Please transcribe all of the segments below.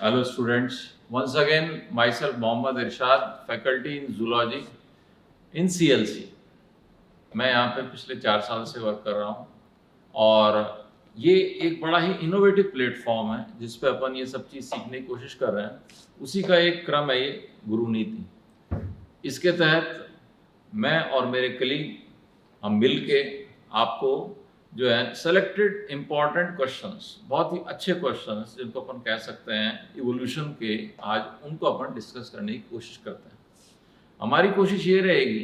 Hello students, once again myself Mohammad Irshad, faculty in zoology in CLC। मैं यहाँ पे पिछले 4 साल से वर्क कर रहा हूँ और ये एक बड़ा ही इनोवेटिव प्लेटफॉर्म है जिस पे अपन ये सब चीज़ सीखने की कोशिश कर रहे हैं। उसी का एक क्रम है ये गुरु नीति। इसके तहत मैं और मेरे कलीग हम मिल के आपको जो है सेलेक्टेड इम्पॉर्टेंट क्वेश्चंस, बहुत ही अच्छे क्वेश्चंस जिनको अपन कह सकते हैं इवोल्यूशन के, आज उनको अपन डिस्कस करने की कोशिश करते हैं। हमारी कोशिश ये रहेगी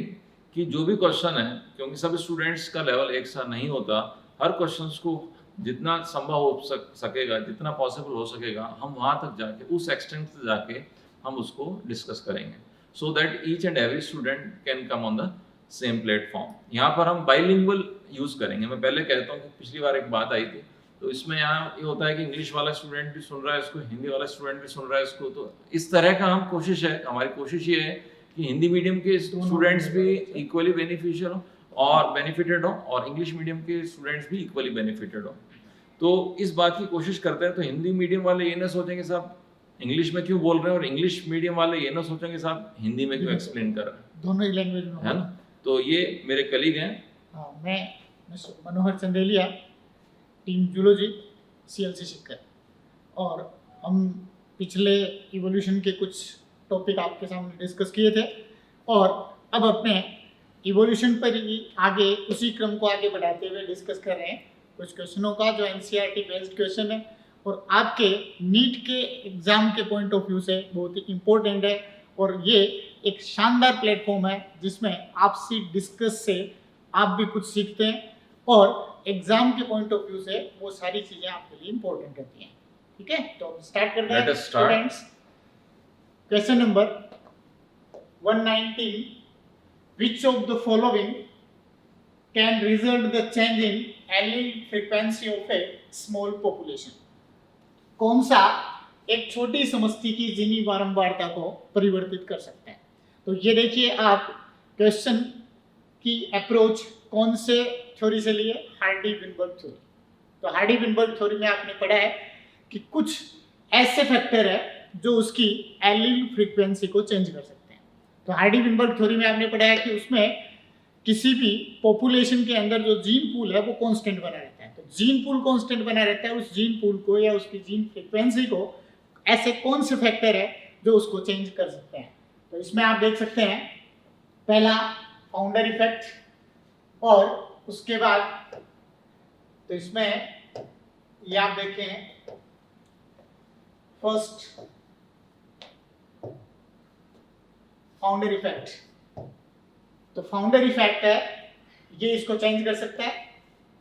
कि जो भी क्वेश्चन है, क्योंकि सभी स्टूडेंट्स का लेवल एक सा नहीं होता, हर क्वेश्चंस को जितना संभव हो सकेगा, जितना पॉसिबल हो सकेगा, हम वहाँ तक जाके, उस एक्सटेंट तक जाके हम उसको डिस्कस करेंगे, so that each and every student can come on the same platform. यहाँ पर हम बाइलिंगुअल यूज़ करेंगे। मैं पहले कहता हूँ कि पिछली बार एक बात आई थी, तो इसमें यहाँ ये होता है कि इंग्लिश वाला स्टूडेंट भी सुन रहा है इसको, हिंदी वाला स्टूडेंट भी सुन रहा है इसको, तो इस तरह का हम कोशिश है, हमारी कोशिश ये है कि हिंदी मीडियम के स्टूडेंट्स भी इक्वली बेनिफिशियल हो और बेनिफिटेड हो, और इंग्लिश मीडियम के स्टूडेंट्स भी इक्वली बेनिफिटेड हो। तो इस बात की कोशिश करते हैं। तो हिंदी मीडियम वाले ये ना सोचेंगे साहब इंग्लिश में क्यों बोल रहे हैं, और इंग्लिश मीडियम वाले ये ना सोचेंगे साहब हिंदी में क्यों एक्सप्लेन कर रहे हैं, दोनों ही लैंग्वेज में है ना। तो ये मेरे कलीग हैं। मैं मनोहर चंदेलिया, टीम जूलॉजी CLC शिक्षक, और हम पिछले इवोल्यूशन के कुछ टॉपिक आपके सामने डिस्कस किए थे और अब अपने इवोल्यूशन पर ही आगे उसी क्रम को आगे बढ़ाते हुए डिस्कस कर रहे हैं कुछ क्वेश्चनों का जो NCERT बेस्ड क्वेश्चन है और आपके नीट के एग्जाम के पॉइंट ऑफ व्यू से बहुत ही इम्पोर्टेंट है। और ये एक शानदार प्लेटफॉर्म है जिसमें आपसी डिस्कस से आप भी कुछ सीखते हैं और एग्जाम के पॉइंट ऑफ व्यू से वो सारी चीजें आपके लिए इम्पोर्टेंट रहती हैं। ठीक है, तो स्टार्ट करते हैं students. Question number 119, which of the following can result the change in allele frequency of a small population? कौन सा एक छोटी समष्टि की जीनी बारंबारता को परिवर्तित कर सकते हैं? तो ये देखिए आप क्वेश्चन की अप्रोच कौन से थ्योरी से लिए, हार्डी-विनबर्ग थ्योरी। तो हार्डी-विनबर्ग थ्योरी में आपने पढ़ा है कि कुछ ऐसे फैक्टर है जो उसकी एलील फ्रीक्वेंसी को चेंज कर सकते हैं। तो हार्डी-विनबर्ग थ्योरी में आपने पढ़ा है कि उसमें किसी भी पॉपुलेशन के अंदर जो जीन पूल है वो कांस्टेंट बना रहता है। तो जीन पूल कांस्टेंट बना रहता है, उस जीन पूल को या उसकी जीन फ्रीक्वेंसी को ऐसे कौन से फैक्टर है जो उसको चेंज कर सकते हैं? तो इसमें आप देख सकते हैं पहला फाउंडर इफेक्ट, और उसके बाद तो इसमें ये आप देखें फर्स्ट फाउंडर इफेक्ट। तो फाउंडर इफेक्ट है ये इसको चेंज कर सकता है।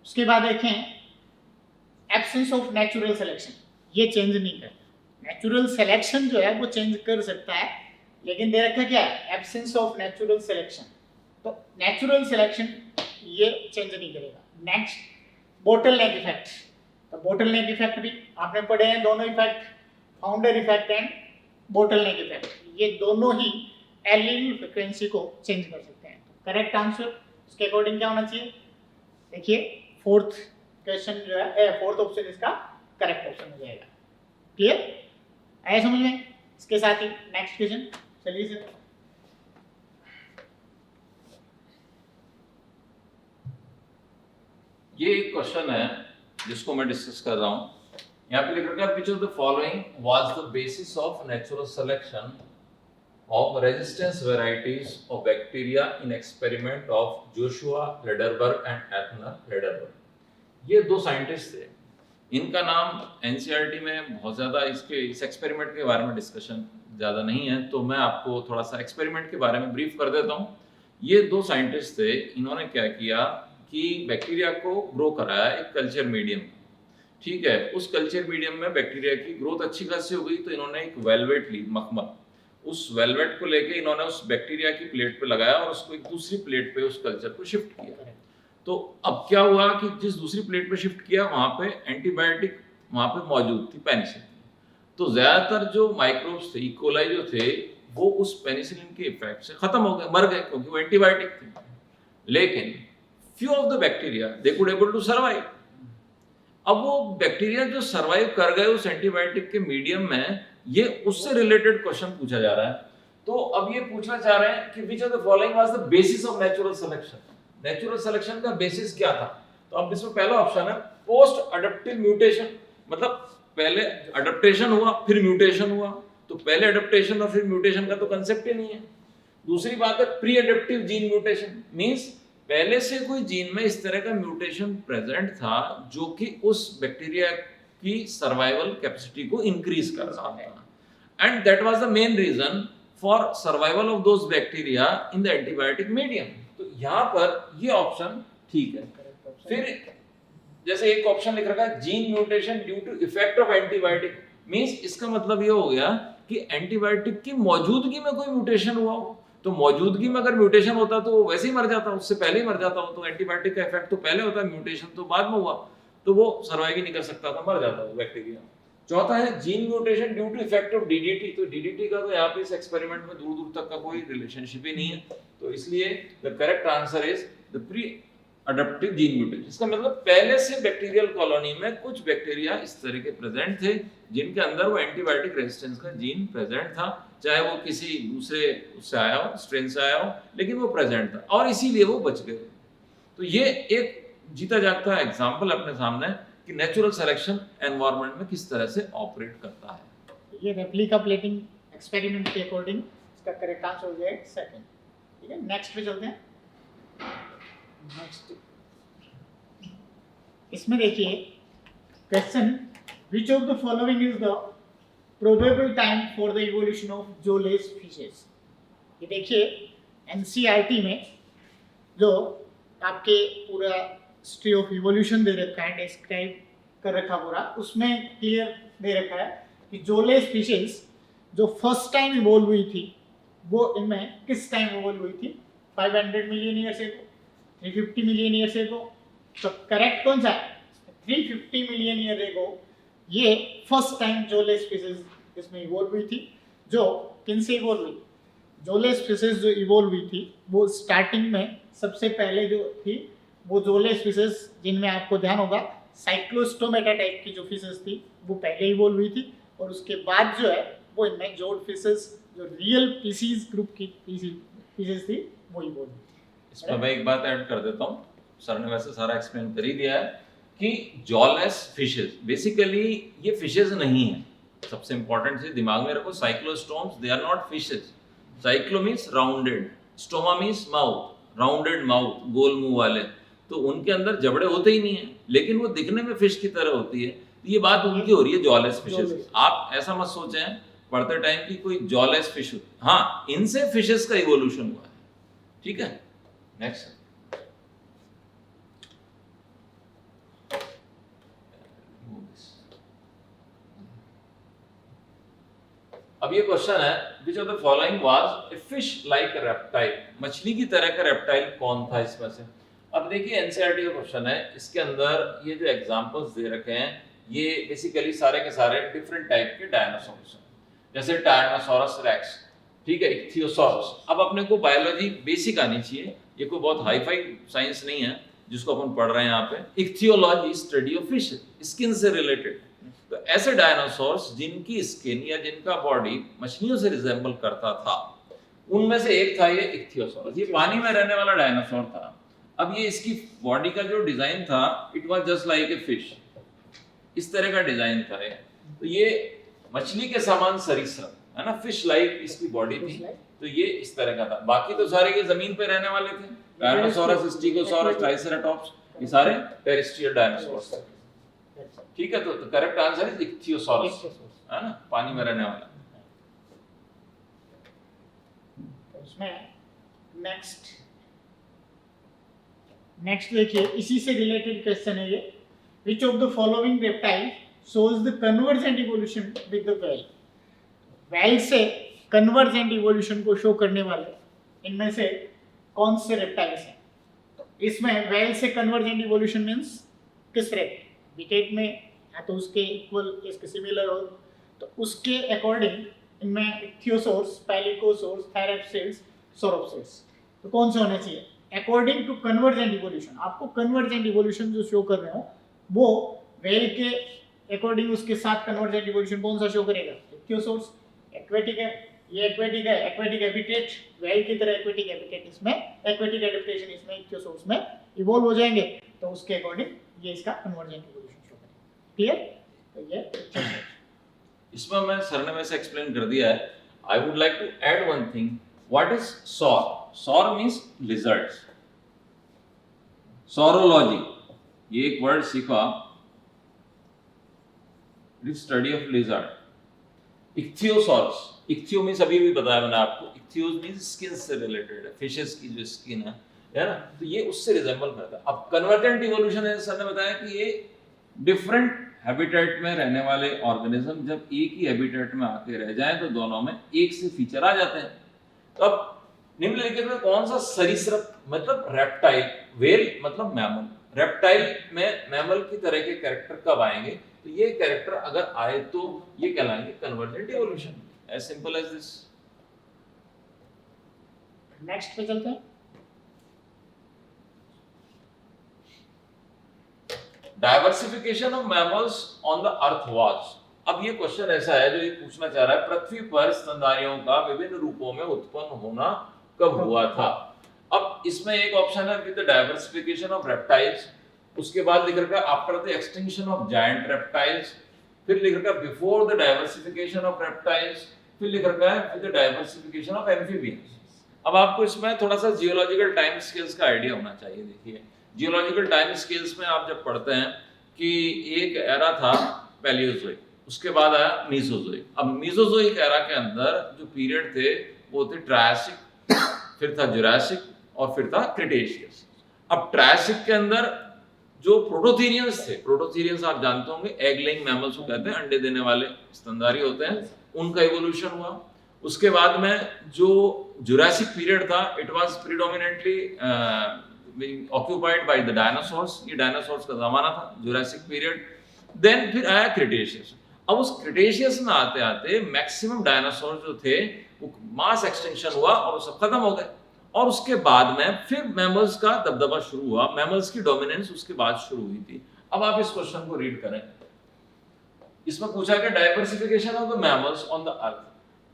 उसके बाद देखें एब्सेंस ऑफ नेचुरल सिलेक्शन, ये चेंज नहीं करता। नेचुरल सिलेक्शन जो है वो चेंज कर सकता है, लेकिन दे रखा क्या है, एब्सेंस ऑफ नेचुरल सिलेक्शन। तो नेचुरल सिलेक्शन ये चेंज नहीं करेगा। Next bottleneck effect. तो बोटलनेक इफेक्ट भी आपने पढ़े हैं, दोनों effect, founder effect and bottleneck effect, ये दोनों ही एलील फ्रीक्वेंसी को चेंज कर सकते हैं। तो करेक्ट आंसर इसके अकॉर्डिंग क्या होना चाहिए? देखिए फोर्थ क्वेश्चन जो है, फोर्थ ऑप्शन इसका करेक्ट ऑप्शन हो जाएगा। क्लियर आया समझ में? इसके साथ ही नेक्स्ट क्वेश्चन चलिए सर। ये एक क्वेश्चन है जिसको मैं डिस्कस कर रहा हूँ। यहाँ पे लिख रखा है which of the following was the basis of natural selection of resistance varieties of bacteria in experiment of Joshua Lederberg and Ethner Lederberg। ये दो साइंटिस्ट थे, इनका नाम NCERT में बहुत ज़्यादा इस एक्सपेरिमेंट के बारे में डिस्कशन ज़्यादा नहीं है, तो मैं आपको थोड़ा सा एक्सपेरिमेंट के बारे में ब्रीफ कर देता हूँ। ये दो साइंटिस्ट थे, इन्होंने क्या किया कि बैक्टीरिया को ग्रो कराया एक कल्चर मीडियम, ठीक है। उस कल्चर मीडियम में बैक्टीरिया की ग्रोथ अच्छी खासी हो गई, तो इन्होंने एक वेलवेट ली, मखमल, उस वेलवेट को लेके इन्होंने उस बैक्टीरिया की प्लेट पे लगाया और उसको एक दूसरी प्लेट पे उस कल्चर को शिफ्ट किया। तो अब क्या हुआ कि जिस दूसरी प्लेट पे शिफ्ट किया वहां पे एंटीबायोटिक वहां पे मौजूद थी, पेनिसिलिन। तो ज्यादातर जो माइक्रोब्स थे, इकोलाई जो थे, वो उस पेनिसिलिन के इफेक्ट से खत्म हो गए, मर गए, क्योंकि वो एंटीबायोटिक थे। लेकिन few of the bacteria they could able to survive। अब वो बैक्टीरिया जो सरवाइव कर गए उस एंटीबायोटिक के मीडियम में, ये उससे रिलेटेड क्वेश्चन पूछा जा रहा है। तो अब ये पूछना चाह रहे हैं कि which of the following was the basis of natural selection. Natural selection का बेसिस क्या था? तो अब इसमें पहला ऑप्शन है पोस्ट अडप्टिव म्यूटेशन, मतलब पहले अडप्टेशन हुआ फिर म्यूटेशन हुआ, तो पहले अडप्टेशन और फिर म्यूटेशन का तो कंसेप्ट ही नहीं है। दूसरी बात है pre adaptive gene mutation, means पहले से कोई जीन में इस तरह का म्यूटेशन प्रेजेंट था जो कि उस बैक्टीरिया की सर्वाइवल कैपेसिटी को इंक्रीज कर रहा था, and that was the main reason for survival of those bacteria in the antibiotic medium. तो यहाँ पर ये ऑप्शन ठीक है। फिर जैसे एक ऑप्शन लिख रखा है gene mutation due to effect of antibiotic, means इसका मतलब ये हो गया कि एंटीबायोटिक की मौजूदगी में कोई म्यूटेशन हुआ हो। तो मौजूदगी में अगर म्यूटेशन होता तो वो वैसे ही मर जाता, उससे पहले ही मर जाता हो। तो एंटीबायोटिक का इफेक्ट तो पहले होता है, म्यूटेशन तो बाद में हुआ, तो वो सर्वाइव ही नहीं कर सकता था, मर जाता वो बैक्टीरिया। चौथा है gene mutation due to effect of DDT. तो डीडीटी का तो यहाँ पे इस एक्सपेरिमेंट में दूर दूर तक का कोई रिलेशनशिप ही नहीं है, तो इसलिए the correct answer is the pre adaptive gene mutation. इसका मतलब पहले से बैक्टीरियल कॉलोनी में कुछ बैक्टीरिया इस तरह के प्रेजेंट थे जिनके अंदर वो एंटीबायोटिक रेजिस्टेंस का जीन प्रेजेंट था, चाहे वो किसी दूसरे उससे आया हो, स्ट्रेन से आया हो, लेकिन वो प्रेजेंट था और इसीलिए वो बच गए। तो ये एक जीता जागता एग्जांपल अपने सामने कि नेचुरल सिलेक्शन एनवायरनमेंट में किस तरह से ऑपरेट करता है। ये रेप्लिका प्लेटिंग एक्सपेरिमेंट के अकॉर्डिंग इसका करेक्ट आंसर हो जाएगा सेकंड। ठीक है, नेक्स्ट पे चलते हैं। नेक्स्ट इसमें देखिए question, which of the following is the probable time for the evolution of jawless fishes. ये देखिए एनसीईआरटी में जो आपके पूरा हिस्ट्री ऑफ इवोल्यूशन दे रखा है, डिस्क्राइब कर रखा पूरा, उसमें क्लियर दे रखा है कि जोलेस फिशेस जो फर्स्ट टाइम इवोल्व हुई थी वो इनमें किस टाइम इवोल्व हुई थी? 500 मिलियन ईयर से 350 मिलियन ईयर से को। तो करेक्ट कौन सा है? 350 मिलियन ईयर एगो ये फर्स्ट टाइम जोलेस फिशेस इसमें इवोल्व हुई थी। जो किन से इवोल्व हुई? जोलेस फिशेस जो इवोल्व हुई थी वो स्टार्टिंग में सबसे पहले जो थी वो जोलेस फिशेस जिनमें आपको ध्यान होगा साइक्लोस्टोमेटा टाइप की जो फिशेस थी वो पहले इवोल्व हुई थी, और उसके बाद जो है वो इनमें जोड फिशेस जो रियल पीसीज ग्रुप की फिशेस थी वो इवोल्व हुई। इसमें मैं एक बात ऐड कर देता हूँ, सर ने वैसे सारा एक्सप्लेन कर ही दिया है कि जॉलेस फिशेस बेसिकली ये फिशेस नहीं है। सबसे इंपॉर्टेंट चीज दिमाग में रखो, cyclostomes they are not fishes. Cyclo means rounded, stoma means mouth, rounded mouth, गोल मुंह वाले, तो उनके अंदर जबड़े होते ही नहीं है, लेकिन वो दिखने में फिश की तरह होती है। ये बात उनकी हो रही है जॉलेस फिशेस। आप ऐसा मत सोचें पढ़ते टाइम की कोई जॉलेस फिश, हाँ इनसे फिशेस का इवोल्यूशन हुआ है। ठीक है, नेक्स्ट। अब ये क्वेश्चन है, which of the following was a fish like reptile. मछली की तरह का रेप्टाइल कौन था इसमें से? अब देखिए एनसीईआरटी का क्वेश्चन है, इसके अंदर ये जो एग्जांपल्स दे रखे हैं ये बेसिकली सारे के सारे डिफरेंट टाइप के डायनासोर्स हैं, जैसे टायरानोसॉरस रेक्स, ठीक है, इक्थियोसॉरस। अब अपने को बायोलॉजी बेसिक आनी चाहिए, ये कोई बहुत हाई फाई साइंस नहीं है जिसको अपन पढ़ रहे हैं यहाँ पे। Ichthyology study of fish, skin से रिलेटेड। तो ऐसे डायनासोर्स जिनकी स्किन या जिनका बॉडी मछलियों से रिजेंबल करता था, उनमें से एक था ये इक्थियोसॉरस। ये पानी में रहने वाला डायनासोर था। अब ये इसकी बॉडी का जो डिजाइन था, it was just like a fish, इस तरह का डिजाइन था ये। तो ये मछली के समान सरीसृप है ना, फिश लाइक इसकी बॉडी थी, तो ये इस तरह का था। बाकी तो सारे ये जमीन पे रहने वाले थे, टायरानोसॉरस, स्टीगोसॉरस, ट्राइसेराटॉप्स, ये सारे टेरेस्ट्रियल डायनासोर्स थे। ठीक है, तो करेक्ट आंसर इज इक्थियोसॉरस, है ना, पानी में रहने वाला। उसमें नेक्स्ट देखिए, इसी से रिलेटेड क्वेश्चन है ये, which of the following reptile shows the convergent evolution with the whale। whale से convergent evolution को शो करने वाले इनमें से कौन से रेप्टाइल्स हैं? तो इसमें whale से convergent evolution मीन्स किस रेट विकेट में या तो उसके इक्वल इसके सिमिलर हो, तो उसके अकॉर्डिंग इनमें इक्थियोसॉर्स, पैलिकोसॉर्स, थैरेप्सिड्स, सौरोप्सिड्स, तो कौन से होने चाहिए? According to convergent evolution. आपको कन्वर्जेंट इवोल्यूशन जो शो कर रहे हो वो वेल के अकॉर्डिंग उसके साथ कन्वर्जेंट इवोल्यूशन कौन सा शो करेगा? इक्थियोसोर्स। एक्वेटिक है, ये एक्वेटिक है, एक्वेटिक हैबिटेट, वेल की तरह एक्वेटिक हैबिटेट इसमें, एक्वेटिक एडेप्टेशन इसमें, इक्थियोसोर्स में इवॉल्व हो जाएंगे, तो उसके अकॉर्डिंग ये इसका कन्वर्जेंट इवोल्यूशन शो करेगा। क्लियर? तो ये इक्थियोसोर्स। इसमें मैं सर ने वैसे एक्सप्लेन कर दिया है। I would like to add one thing, what is saur? Saur means lizards. Saurology, ये एक वर्ड सीखा, it is study of lizard. Ichthyosaurus, ichthyo means अभी भी बताया मैंने आपको, इक्थियोस मींस स्किन से रिलेटेड है, फिशेस की जो स्किन है ना, तो ये उससे रिजेंबल करता है। अब कन्वर्जेंट इवोल्यूशन है, सर ने बताया कि ये डिफरेंट हैबिटेट में रहने वाले ऑर्गेनिज्म जब एक ही हैबिटेट में आके रह जाएं तो दोनों में एक से फीचर आ जाते हैं। तो अब निम्नलिखित में कौन सा सरीसृप मतलब रेप्टाइल, वेल मतलब मैमल, रेप्टाइल में मैमल की तरह के कैरेक्टर कब आएंगे? तो ये कैरेक्टर अगर आए तो ये कहलाएंगे convergent evolution. As simple as this. Next पे चलते हैं। Diversification of mammals on the earth was. अब ये क्वेश्चन ऐसा है जो ये पूछना चाह रहा है, पृथ्वी पर स्तनधारियों का विभिन्न रूपों में उत्पन्न होना कब हुआ था? अब इसमें एक ऑप्शन है with the diversification of reptiles, उसके बाद लिख रखा है after the extinction of giant reptiles, फिर लिख रखा है before the diversification of reptiles, फिर लिख रखा है with the diversification of amphibians. अब आपको इसमें थोड़ा सा जियोलॉजिकल टाइम स्केल्स का आइडिया होना चाहिए। देखिए जियोलॉजिकल टाइम स्केल्स में आप जब पढ़ते हैं कि एक एरा था पैलियोजोइक, उसके बाद आया मीसोजोइक। अब मीसोजोइक एरा के अंदर जो पीरियड थे वो थे ट्रायसिक, फिर था जुरासिक और फिर था क्रिटेशियस। अब ट्रायसिक के अंदर जो प्रोटोथेरियंस थे, प्रोटोथेरियंस आप जानते होंगे एग लेइंग मैमल्स को कहते हैं, अंडे देने वाले स्तनधारी होते हैं, उनका इवोल्यूशन हुआ। उसके बाद में जो जुरासिक पीरियड था it was predominantly occupied by the dinosaurs, ये डायनासोर्स का जमाना था जुरासिक पीरियड। देन फिर आया क्रिटेशियस। अब उस क्रिटेशियस में आते आते मैक्सिमम डायनासोर जो थे वो मास एक्सटिंक्शन हुआ और वो सब खत्म हो गए, और उसके बाद में फिर मैमल्स का दबदबा शुरू हुआ, मैमल्स की डोमिनेंस उसके बाद शुरू हुई थी। अब आप इस क्वेश्चन को रीड करें, इसमें पूछा गया diversification of the mammals on the earth.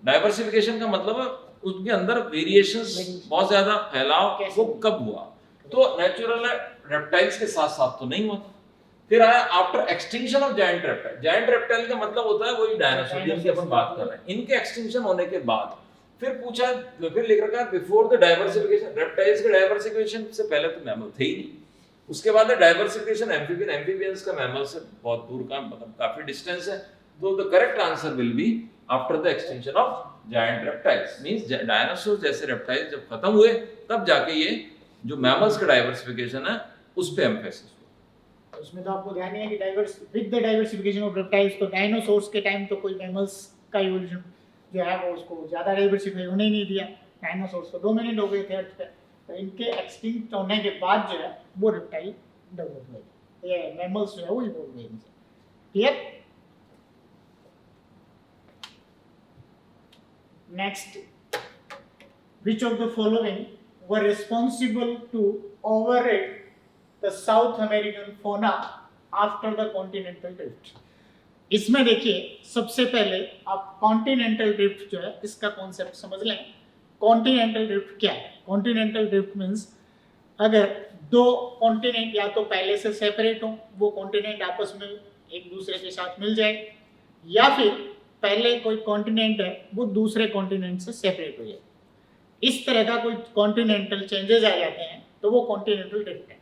Diversification का मतलब है उनके अंदर वेरिएशंस बहुत ज्यादा फैलाव वो कब हुआ? तो नेचुरल रेप्टाइल्स के साथ साथ तो नहीं होता। फिर आया after extinction of giant reptile. Giant reptile का मतलब होता है वही डायनासोर जिनकी अपन बात कर रहे हैं, इनके एक्सटिंक्शन होने के बाद फिर पूछा, फिर लिख रखा है बिफोर द डाइवर्सिफिकेशन। रेप्टाइल्स के डाइवर्सिफिकेशन से पहले तो मैमल थे ही नहीं। उसके बाद डाइवर्सिफिकेशन एम्फीबियन, एम्फीबियंस का मैमल से बहुत दूर का मतलब काफी डिस्टेंस है, तो the correct answer will be after the extinction of giant reptiles. Means dinosaur जैसे रेप्टाइल्स जब खत्म हुए तब जाके ये जो मैमल्स का डाइवर्सिफिकेशन है उस पे एम्फेसिस हुआ। उसमें तो आपको ध्यान है कि with the diversification of reptiles, तो डायनासोर्स के टाइम तो कोई मैमल्स का इवोल्यूशन जो है वो उसको ज्यादा डाइवर्सिफाई होने ही नहीं दिया, डायनासोर्स तो डोमिनेंट हो गए थे अर्थ पे। तो इनके एक्सटिंक्ट होने के बाद जो है वो रेप्टाइल डेवलप हुए, ये मैमल्स जो है वो इवॉल्व हुए इनसे। Clear? Next, which of the following were responsible to override the South American fauna after the continental drift। इसमें देखिए सबसे पहले आप कॉन्टिनेंटल ड्रिफ्ट जो है इसका कॉन्सेप्ट समझ लें। कॉन्टिनेंटल ड्रिफ्ट क्या है? कॉन्टिनेंटल ड्रिफ्ट मीन्स अगर दो कॉन्टिनेंट या तो पहले से सेपरेट हो, वो कॉन्टिनेंट आपस में एक दूसरे के साथ मिल जाए, या फिर पहले कोई कॉन्टिनेंट है वो दूसरे कॉन्टिनेंट से सेपरेट हो जाए, इस तरह का कोई कॉन्टिनेंटल चेंजेस आ जाते हैं तो वो कॉन्टिनेंटल ड्रिफ्ट है।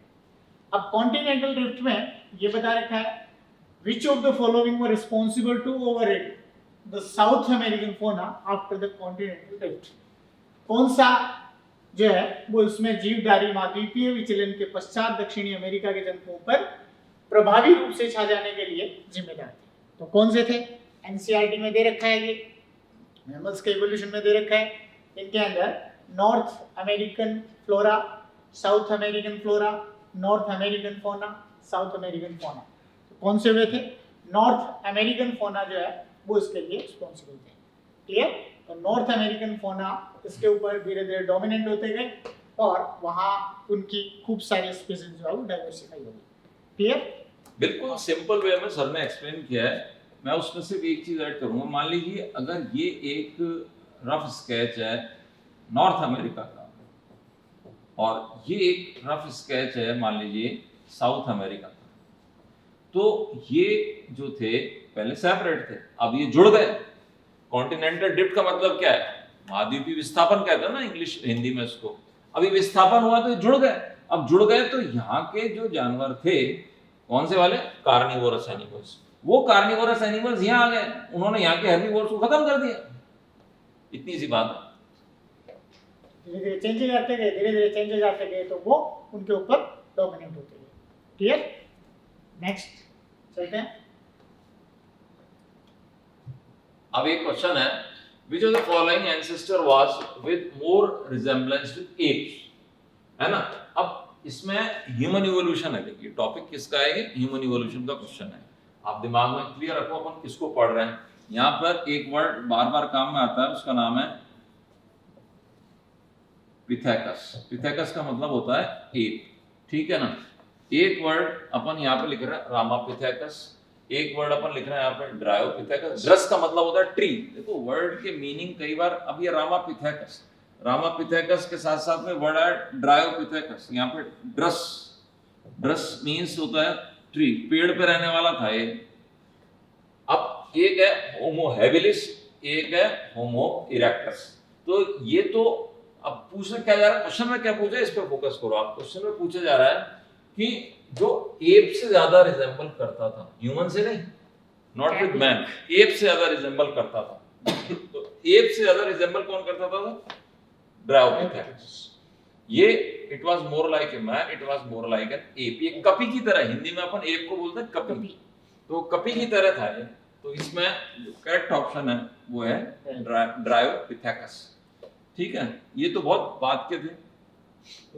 अब कॉन्टिनेंटल ड्रिफ्ट में ये बता रखा है which of the following were responsible to override the South American fauna after the continental drift। कौन सा जो है वो इसमें जीवधारी महाद्वीपीय विचलन के पश्चात दक्षिणी अमेरिका के जनपदों पर प्रभावी रूप से छा जाने के लिए जिम्मेदार थे? तो कौन से थे? एनसीईआरटी में दे रखा है, ये मैमल्स के इवोल्यूशन में दे रखा है। इनके अंदर north American flora, south American flora, north American फोना, साउथ अमेरिकन फोना। तो कौन से हुए थे? नॉर्थ अमेरिकन फोना जो है वो इसके लिए रिस्पॉन्सिबल थे। क्लियर? तो नॉर्थ अमेरिकन फोना इसके ऊपर धीरे धीरे डोमिनेंट होते गए और वहाँ उनकी खूब सारी स्पीसीज जो है वो डाइवर्सिफाई हो गई। क्लियर? बिल्कुल सिंपल वे में सर ने एक्सप्लेन किया है। मैं उसमें सिर्फ एक चीज ऐड करूंगा। मान लीजिए अगर ये एक रफ स्केच है नॉर्थ अमेरिका का और ये एक रफ स्केच है मान लीजिए साउथ अमेरिका का, तो ये जो थे पहले सेपरेट थे, अब ये जुड़ गए। कॉन्टिनेंटल ड्रिफ्ट का मतलब क्या है? महाद्वीपीय विस्थापन कहते हैं ना इंग्लिश हिंदी में उसको। अभी विस्थापन हुआ तो ये जुड़ गए। अब जुड़ गए तो यहाँ के जो जानवर थे कौन से वाले? Carnivorous animals. वो कार्निवोरस एनिमल्स यहाँ आ गए, उन्होंने यहाँ के हेर्बिवोर्स को खत्म कर दिया। इतनी सी बात है। धीरे धीरे चेंजेस आते गए, धीरे धीरे चेंजेस आते गए तो वो उनके ऊपर डोमिनेट होते गए। क्लियर? नेक्स्ट चलते हैं। अब एक क्वेश्चन है, which of the following ancestor was with more resemblance to apes? है ना? अब इसमें ह्यूमन इवोल्यूशन है। देखिए टॉपिक किसका है? ये ह्यूमन इवोल्यूशन का क्वेश्चन है। आप दिमाग में क्लियर रखो अपन किसको पढ़ रहे हैं। यहाँ पर एक वर्ड बार बार काम में आता है, उसका नाम है पिथेकस। पिथेकस का मतलब होता है एप, ठीक है ना। एक वर्ड अपन यहाँ पे लिख रहे हैं रामापिथेकस, एक वर्ड अपन लिख रहे हैं यहाँ पे ड्रायोपिथेकस। ड्रस का मतलब होता है ट्री। देखो वर्ड के मीनिंग कई बार, अब ये रामापिथेकस, रामापिथेकस के साथ साथ में वर्ड है ड्रायोपिथेकस। यहाँ पे ड्रस, ड्रस मीन्स होता है ट्री, पेड़ पे रहने वाला था ये। अब एक है होमो हैबिलिस, एक है होमो इरेक्टस। तो ये तो अब पूछना क्या जा रहा है, क्वेश्चन में क्या पूछा है इस पे फोकस करो आप। क्वेश्चन में पूछा जा रहा है कि जो एप से ज्यादा रिजेंबल करता था, ह्यूमन से नहीं, नॉट विद मैन, एप से ज्यादा रिजेंबल करता था। तो एप से ज्यादा रिजेंबल कौन करता था? ड्रायोपिथेकस। ये it was more like a man, it was more like an app. ये कपी की तरह, हिंदी में अपन एप को बोलते हैं कपी, तो कपी की तरह था ये। तो इसमें जो करेक्ट ऑप्शन है वो है ड्रायोपिथेकस, ठीक है। ये तो बहुत बात के थे।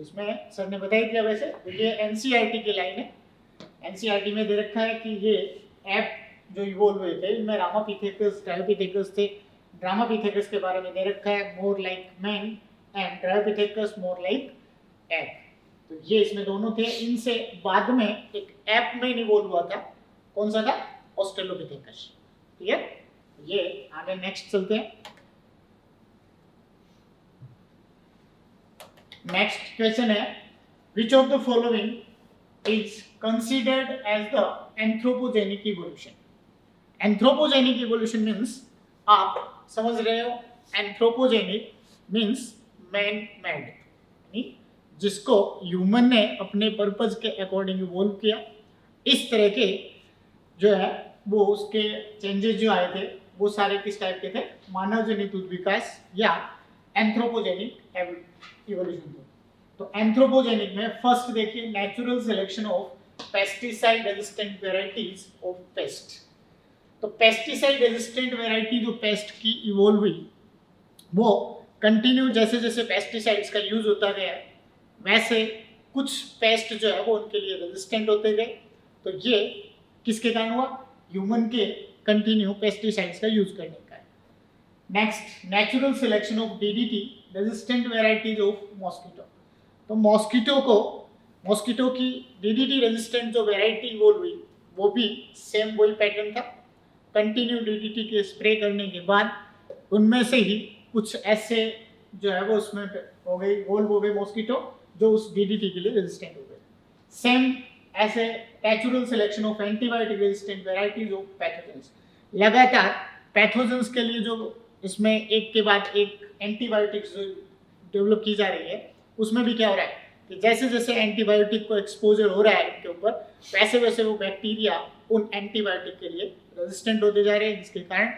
इसमें सर ने बताया क्या वैसे, ये एनसीईआरटी की लाइन है। एनसीईआरटी में दे रखा है कि ये ऐप जो इवॉल्व हुए थे इनमें रामापिथेकस, ड्रायोपिथेकस थे। ड्रामापिथेकस के बारे में दे रखा है more like man and Dryopithecus more like app. तो ये इसमें दोनों थे। इनसे बाद में एक ऐप में इवॉल्व हुआ था, कौन सा था? ऑस्ट्रेलोपिथेकस। क्लियर? ये आगे नेक्स्ट चलते हैं। नेक्स्ट क्वेश्चन है, which of the following is considered as the anthropogenic evolution? Anthropogenic evolution means, आप समझ रहे हो, anthropogenic means man made, यानी जिसको ह्यूमन ने अपने पर्पज के अकॉर्डिंग इवॉल्व किया। इस तरह के जो है वो उसके चेंजेस जो आए थे वो सारे किस टाइप के थे? मानव जनित विकास या एंथ्रोपोजेनिक इवोल्यूशन थे। तो एंथ्रोपोजेनिक में फर्स्ट देखिए, natural selection of pesticide resistant varieties of paste. तो पेस्टिसाइड रेजिस्टेंट वेराइटी जो पेस्ट की इवॉल्व हुई वो कंटिन्यू, जैसे जैसे पेस्टिसाइड्स का यूज होता गया वैसे कुछ पेस्ट जो है वो उनके लिए रेजिस्टेंट होते गए। तो ये किसके कारण हुआ? ह्यूमन के कंटिन्यू पेस्टिसाइड्स का यूज करने का। Next, natural selection of DDT resistant varieties of mosquito. तो मॉस्किटो की डीडीटी रेजिस्टेंट जो वेराइटी इवॉल्व हुई वो भी सेम वही पैटर्न था। कंटिन्यू डीडीटी के स्प्रे करने के बाद उनमें से ही कुछ ऐसे जो है वो उसमें हो गई, इवॉल्व हो गए मॉस्किटो जो उस डीडीटी के लिए रेजिस्टेंट हो गए। सेम ऐसे natural selection of antibiotic resistant varieties of pathogens. लगातार पैथोजेंस के लिए जो इसमें एक के बाद एक एंटीबायोटिक्स डेवलप की जा रही है, उसमें भी क्या हो रहा है कि जैसे जैसे एंटीबायोटिक को एक्सपोजर हो रहा है इनके ऊपर, वैसे वैसे वो बैक्टीरिया उन एंटीबायोटिक के लिए रेजिस्टेंट होते जा रहे हैं, जिसके कारण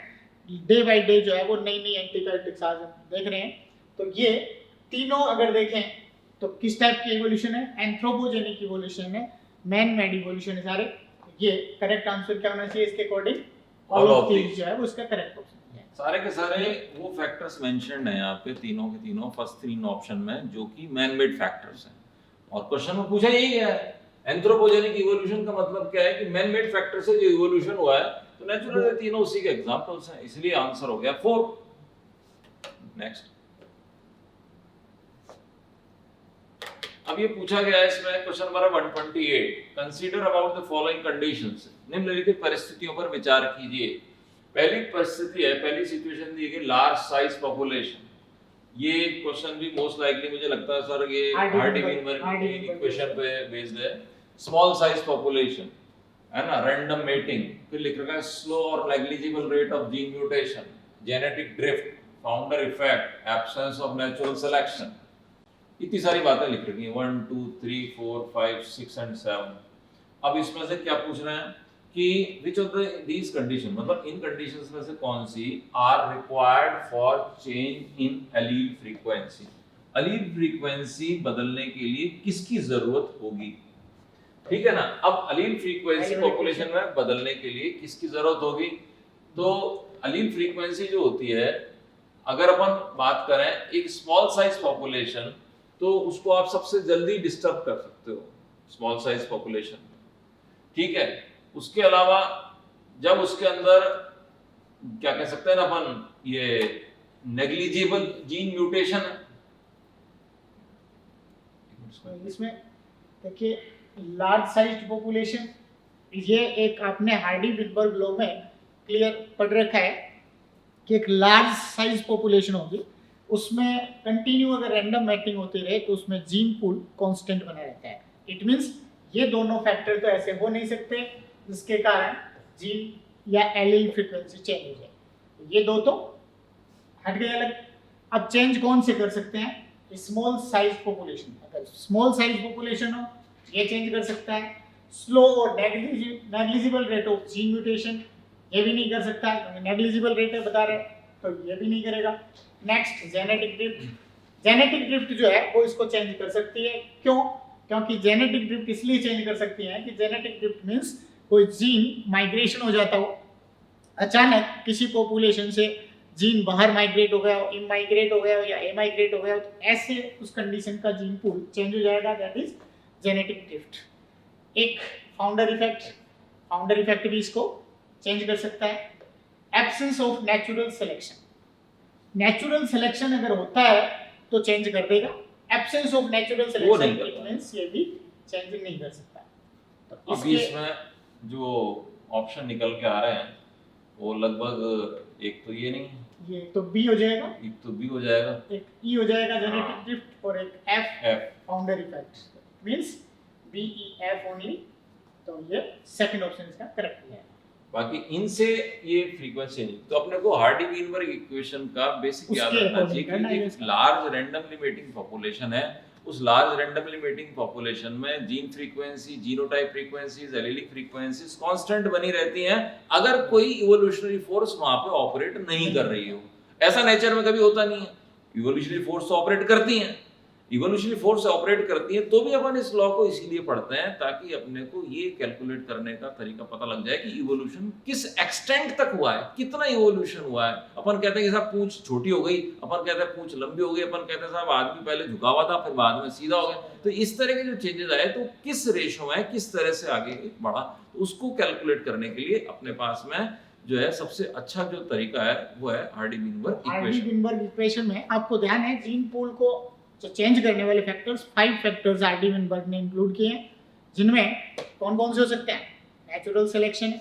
डे बाय डे जो है वो नई नई एंटीबायोटिक्स आज देख रहे हैं। तो ये तीनों अगर देखें तो किस टाइप की इवोल्यूशन है? एंथ्रोपोजेनिक इवोल्यूशन है, मैन मेड इवोल्यूशन है सारे। ये करेक्ट आंसर क्या होना चाहिए इसके अकॉर्डिंग? ऑल ऑफ दीज जो है वो इसका करेक्ट ऑप्शन है। सारे के सारे वो फैक्टर्स मेंशन्ड हैं यहाँ पे, तीनों के तीनों फर्स्ट तीन ऑप्शन में, जो कि मैन मेड फैक्टर्स हैं। और क्वेश्चन में पूछा यही है, एंथ्रोपोजेनिक इवोल्यूशन का मतलब क्या है कि मैन मेड फैक्टर से जो इवोल्यूशन हुआ है, तो नेचुरल तीनों उसी के एग्जांपल्स हैं, इसलिए आंसर हो गया 4। नेक्स्ट, अब ये पूछा गया है इसमें question number 128, consider about the following conditions, निम्नलिखित परिस्थितियों पर विचार कीजिए। पहली परिस्थिति है, पहली सिचुएशन दी गई लार्ज साइज पॉपुलेशन। ये क्वेश्चन भी मोस्ट लाइकली मुझे लगता है सर ये हार्डी-विनबर्ग की इक्वेशन पे बेस्ड है। स्मॉल साइज पॉपुलेशन है ना, रैंडम मेटिंग, फिर लिख रखा है स्लो और negligible rate of gene mutation, genetic drift, founder effect, absence of natural selection, इतनी सारी बातें लिख रखी हैं 1 2 3 4 5 6 एंड 7। अब इसमें से क्या पूछ रहे हैं कि विच ऑफ दीज कंडीशन, मतलब इन कंडीशंस में से कौन सी are required for change in allele frequency, allele frequency बदलने के लिए किसकी जरूरत होगी। ठीक है ना, अब एलील फ्रीक्वेंसी पॉपुलेशन में बदलने के लिए किसकी जरूरत होगी। तो एलील फ्रीक्वेंसी जो होती है, अगर अपन बात करें एक स्मॉल साइज पॉपुलेशन, तो उसको आप सबसे जल्दी डिस्टर्ब कर सकते हो स्मॉल साइज पॉपुलेशन में, ठीक है। उसके अलावा जब उसके अंदर क्या कह सकते हैं ना अपन, ये नेग्लिजिबल जीन म्यूटेशन है इसमें देखिए लार्ज साइज पॉपुलेशन, ये एक आपने हार्डी-विनबर्ग लॉ में क्लियर पढ़ रखा है कि एक लार्ज साइज पॉपुलेशन होगी, उसमें कंटिन्यू अगर रैंडम मैटिंग होती रहे तो उसमें जीन पूल कांस्टेंट बना रहता है। इट मींस ये दोनों फैक्टर तो ऐसे हो नहीं सकते जिसके कारण जीन या एलील फ्रीक्वेंसी चेंज हो जाए, ये दो तो हट गए अलग। अब चेंज कौन से कर सकते हैं, स्मॉल साइज पॉपुलेशन, अगर स्मॉल साइज पॉपुलेशन हो ये चेंज कर सकता है। स्लो और negligible rate of gene mutation ये भी नहीं कर सकता, नेग्लिजिबल रेट है बता रहे तो ये भी नहीं करेगा। Next genetic drift, genetic drift जो है वो इसको चेंज कर सकती है। क्यों, क्योंकि जेनेटिक ड्रिफ्ट इसलिए चेंज कर सकती है कि जेनेटिक ड्रिफ्ट मींस कोई जीन माइग्रेशन हो जाता हो, अचानक किसी पॉपुलेशन से जीन बाहर माइग्रेट हो गया हो, इमाइग्रेट हो गया हो या एमाइग्रेट हो गया हो, तो ऐसे उस कंडीशन का जीन पूल चेंज हो जाएगा, दैट इज जेनेटिक ड्रिफ्ट। एक फाउंडर इफेक्ट, फाउंडर इफेक्ट भी इसको चेंज कर सकता है। Absence of natural selection, natural selection अगर होता है तो चेंज कर देगा, absence of natural selection means ये भी चेंज नहीं कर सकता। तो अभी इसमें जो ऑप्शन निकल के आ रहे हैं वो लगभग एक तो ये नहीं, ये तो बी हो जाएगा, एक तो बी हो जाएगा, एक ई हो जाएगा जेनेटिक ड्रिफ्ट, और एक F founder effect means B E F only, तो ये सेकंड ऑप्शन इसका करेक्ट है। बाकी इनसे ये फ्रीक्वेंसी नहीं, तो अपने को हार्डी-विनबर्ग इक्वेशन का बेसिक याद रखना चाहिए कि एक लार्ज रैंडमली मेटिंग पॉपुलेशन है, उस लार्ज रैंडमली मेटिंग पॉपुलेशन में gene frequency, genotype frequencies, allelic frequencies constant बनी रहती हैं अगर कोई इवोल्यूशनरी फोर्स वहां पे ऑपरेट नहीं कर रही हो। ऐसा नेचर में कभी होता नहीं है, इवोल्यूशनरी फोर्स ऑपरेट करती हैं, इवोल्यूशनरी फोर्स ऑपरेट करती है, तो भी अपन इस लॉ को इसीलिए पढ़ते हैं ताकि अपने को ये कैलकुलेट करने का तरीका पता लग जाए कि इवोल्यूशन किस एक्सटेंट तक हुआ है, कितना इवोल्यूशन हुआ है। अपन कहते हैं कि साहब पूंछ छोटी हो गई, अपन कहते हैं पूंछ लंबी हो गई, अपन कहते हैं साहब आदमी पहले झुका हुआ था फिर बाद में सीधा हो गया। तो इस तरह के जो चेंजेस आए तो किस रेशो में किस तरह से आगे बढ़ा, उसको कैलकुलेट करने के लिए अपने पास में जो है सबसे अच्छा जो तरीका है वो है हार्डी-विनबर्ग इक्वेशन। हार्डी-विनबर्ग इक्वेशन में आपको ध्यान है जीन पूल को जो चेंज करने वाले फैक्टर्स 5 फैक्टर्स हार्डी-विनबर्ग ने इंक्लूड किए हैं, जिनमें कौन कौन से हो सकते हैं, natural selection,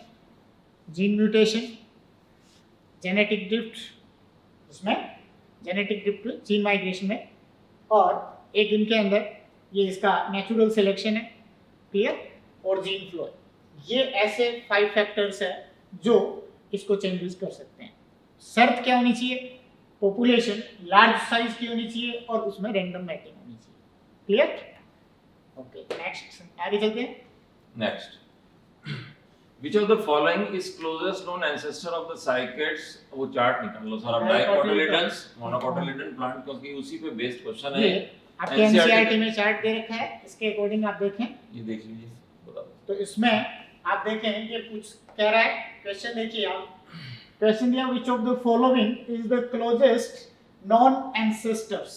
gene mutation, genetic drift, इसमें जेनेटिक ड्रिफ्ट जीन माइग्रेशन में, और एक इनके अंदर ये इसका नेचुरल सिलेक्शन है, क्लियर, और जीन फ्लो। ये ऐसे 5 फैक्टर्स है जो इसको चेंजेस कर सकते हैं। शर्त क्या होनी चाहिए, पॉपुलेशन लार्ज साइज की होनी चाहिए और उसमें रैंडम मैटिंग होनी चाहिए, क्लियर। ओके नेक्स्ट आगे चलते हैं। Next, which of the following is closest known ancestor of the cycads, वो चार्ट निकाल लो सर, अब डाइकोटिलेडन्स, मोनोकोटिलेडन प्लांट, क्योंकि उसी पे बेस्ड क्वेश्चन है। आपके एनसीईआरटी में चार्ट दे रखा है, इसके अकॉर्डिंग आप देखें, ये देख लीजिए, बता दो। तो इसमें आप देखें ये पूछ कह रहा है, क्वेश्चन देखिए आप, क्वेश्चन दिया which of the following is the closest known ancestors,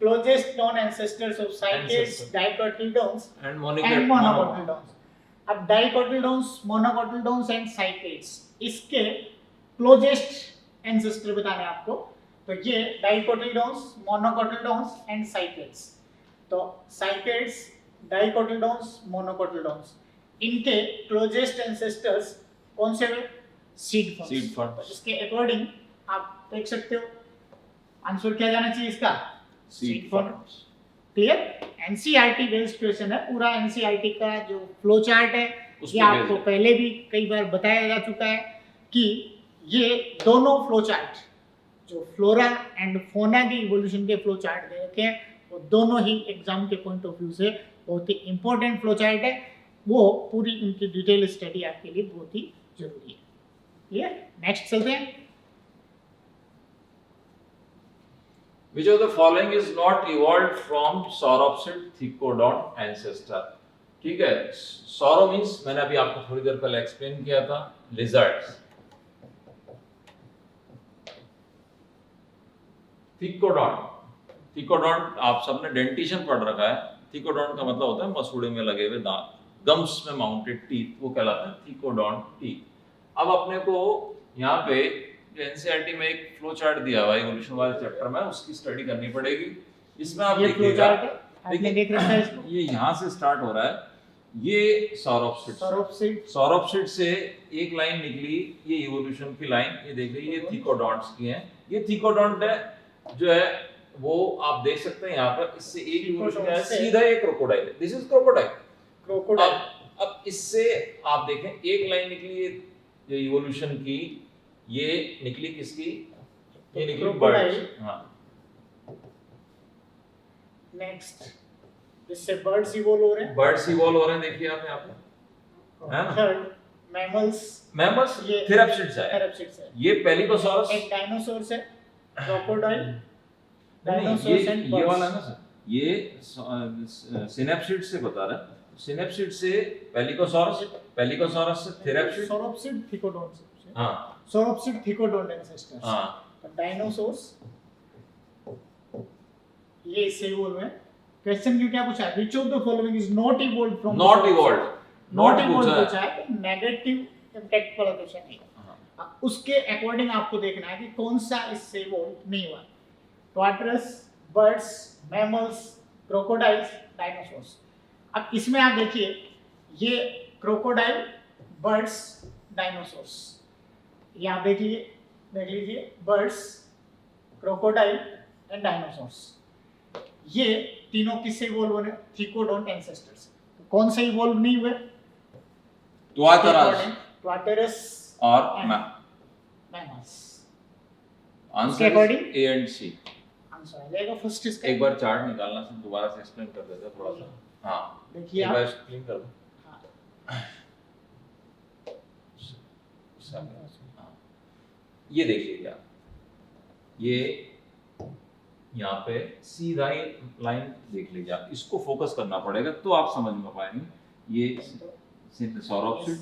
closest known ancestors of cycads, dicotyledons and monocotyledons। अब dicotyledons, monocotyledons and cycads इसके closest ancestor बताने आपको, तो ये dicotyledons, monocotyledons and cycads। तो साइकेड्स, डाइकोटिलडोन्स, मोनोकोटिलडोन्स, इनके क्लोजेस्ट एंसेस्टर्स कौन से हुए? Seed first. Seed first. तो इसके अकॉर्डिंग आप देख सकते हो आंसर क्या जाना चाहिए इसका? Seed first. Clear? NCERT based question है, पूरा एनसीईआरटी का जो फ्लो चार्ट है उस ये पे आपको based पहले भी कई बार बताया जा चुका है कि ये दोनों फ्लो चार्ट जो फ्लोरा एंड फोना के इवोल्यूशन के फ्लो चार्ट दे रखे हैं वो दोनों ही एग्जाम के पॉइंट ऑफ व्यू से बहुत ही इंपॉर्टेंट फ्लो चार्ट है, वो पूरी उनकी डिटेल स्टडी आपके लिए बहुत ही जरूरी है। क्लियर? नेक्स्ट चलते हैं। Which of the following is not evolved from sauropsid thecodont ancestor? ठीक है, सौरो मीन्स मैंने अभी आपको थोड़ी देर पहले एक्सप्लेन किया था, लिजर्ड्स। थीकोडोंट आप सबने डेंटिशन पढ़ रखा है। थीकोडोंट का मतलब होता है मसूड़े में लगे हुए दांत, गम्स में माउंटेड टीथ, वो कहलाता है थीकोडोंट टीथ। अब अपने को यहाँ पे जो एनसीईआरटी में एक फ्लो चार्ट दिया हुआ है इवोल्यूशन वाले चैप्टर में, उसकी स्टडी करनी पड़ेगी। इसमें आप ये फ्लो देखिएगा, चार्ट है, आपने देख रखा है इसको। ये यहाँ से स्टार्ट हो रहा है, ये सौरोप्सिड सौरोप्सिड से एक लाइन निकली, ये इवोल्यूशन की लाइन, ये देख लीजिए, ये थीकोडोंट्स की है। ये थीकोडोंट है जो है वो आप देख सकते हैं यहाँ पर, इससे एक इवोल्यूशन है, सीधा एक क्रोकोडाइल है, दिस इज क्रोकोडाइल। अब इससे आप देखें एक लाइन निकली है जो इवोल्यूशन की, ये निकली किसकी? ये निकली बर्ड्स। हाँ, नेक्स्ट इससे बर्ड्स इवॉल्व हो रहे हैं, बर्ड्स इवॉल्व हो रहे हैं, देखिए आप यहाँ पे, है ना? थर्ड मैमल्स ये थेराप्सिड्स है, थेराप्सिड्स है, ये पेलिकोसॉरस, एक डायनासोर्स है, क्रोकोडाइल, नहीं, डायनासोर्स एंड ये वाला है ना सर, ये सिनेप्सिड से बता रहा है, सिनेप्सिड से पेलिकोसॉरस, पेलिकोसॉरस से थेराप्सिड, सौरोप्सिड थीकोडोंट से, हाँ सौरोप्सिड थीकोडोंट एंसेस्टर्स। हाँ, डायनासोर्स ये इससे इवॉल्व है। क्वेश्चन क्यों क्या पूछा है? Which of the following is not evolved from not evolve, not not evolve पूछा पूछा है, नेगेटिव इंपैक्ट वाला क्वेश्चन है। हाँ। उसके अकॉर्डिंग आपको देखना है कि कौन सा इससे इवॉल्व नहीं हुआ। Tortoise, birds, mammals, crocodiles, dinosaurs. अब इसमें आप देखिए, ये क्रोकोडाइल, बर्ड्स, डायनासोर्स, ये आप देख लीजिए बर्ड्स, क्रोकोडाइल एंड डायनासोर्स, ये तीनों किससे इवॉल्व हुए? Thecodont ancestors. तो कौन से इवॉल्व नहीं हुए? ट्वाटेरस और mammals. Answer according? A and C. Answer आ जाएगा फर्स्ट इसका। एक बार चार्ट निकालना से दोबारा से एक्सप्लेन कर देते हैं थोड़ा सा। हाँ, देखिए एक आप, बार एक्सप्लेन कर दो। हाँ, हाँ, ये देख लीजिए आप, ये यहाँ पे सीधा ही लाइन देख लीजिए आप, इसको फोकस करना पड़ेगा तो आप समझ में पाएंगे। ये सौरोप्सिड,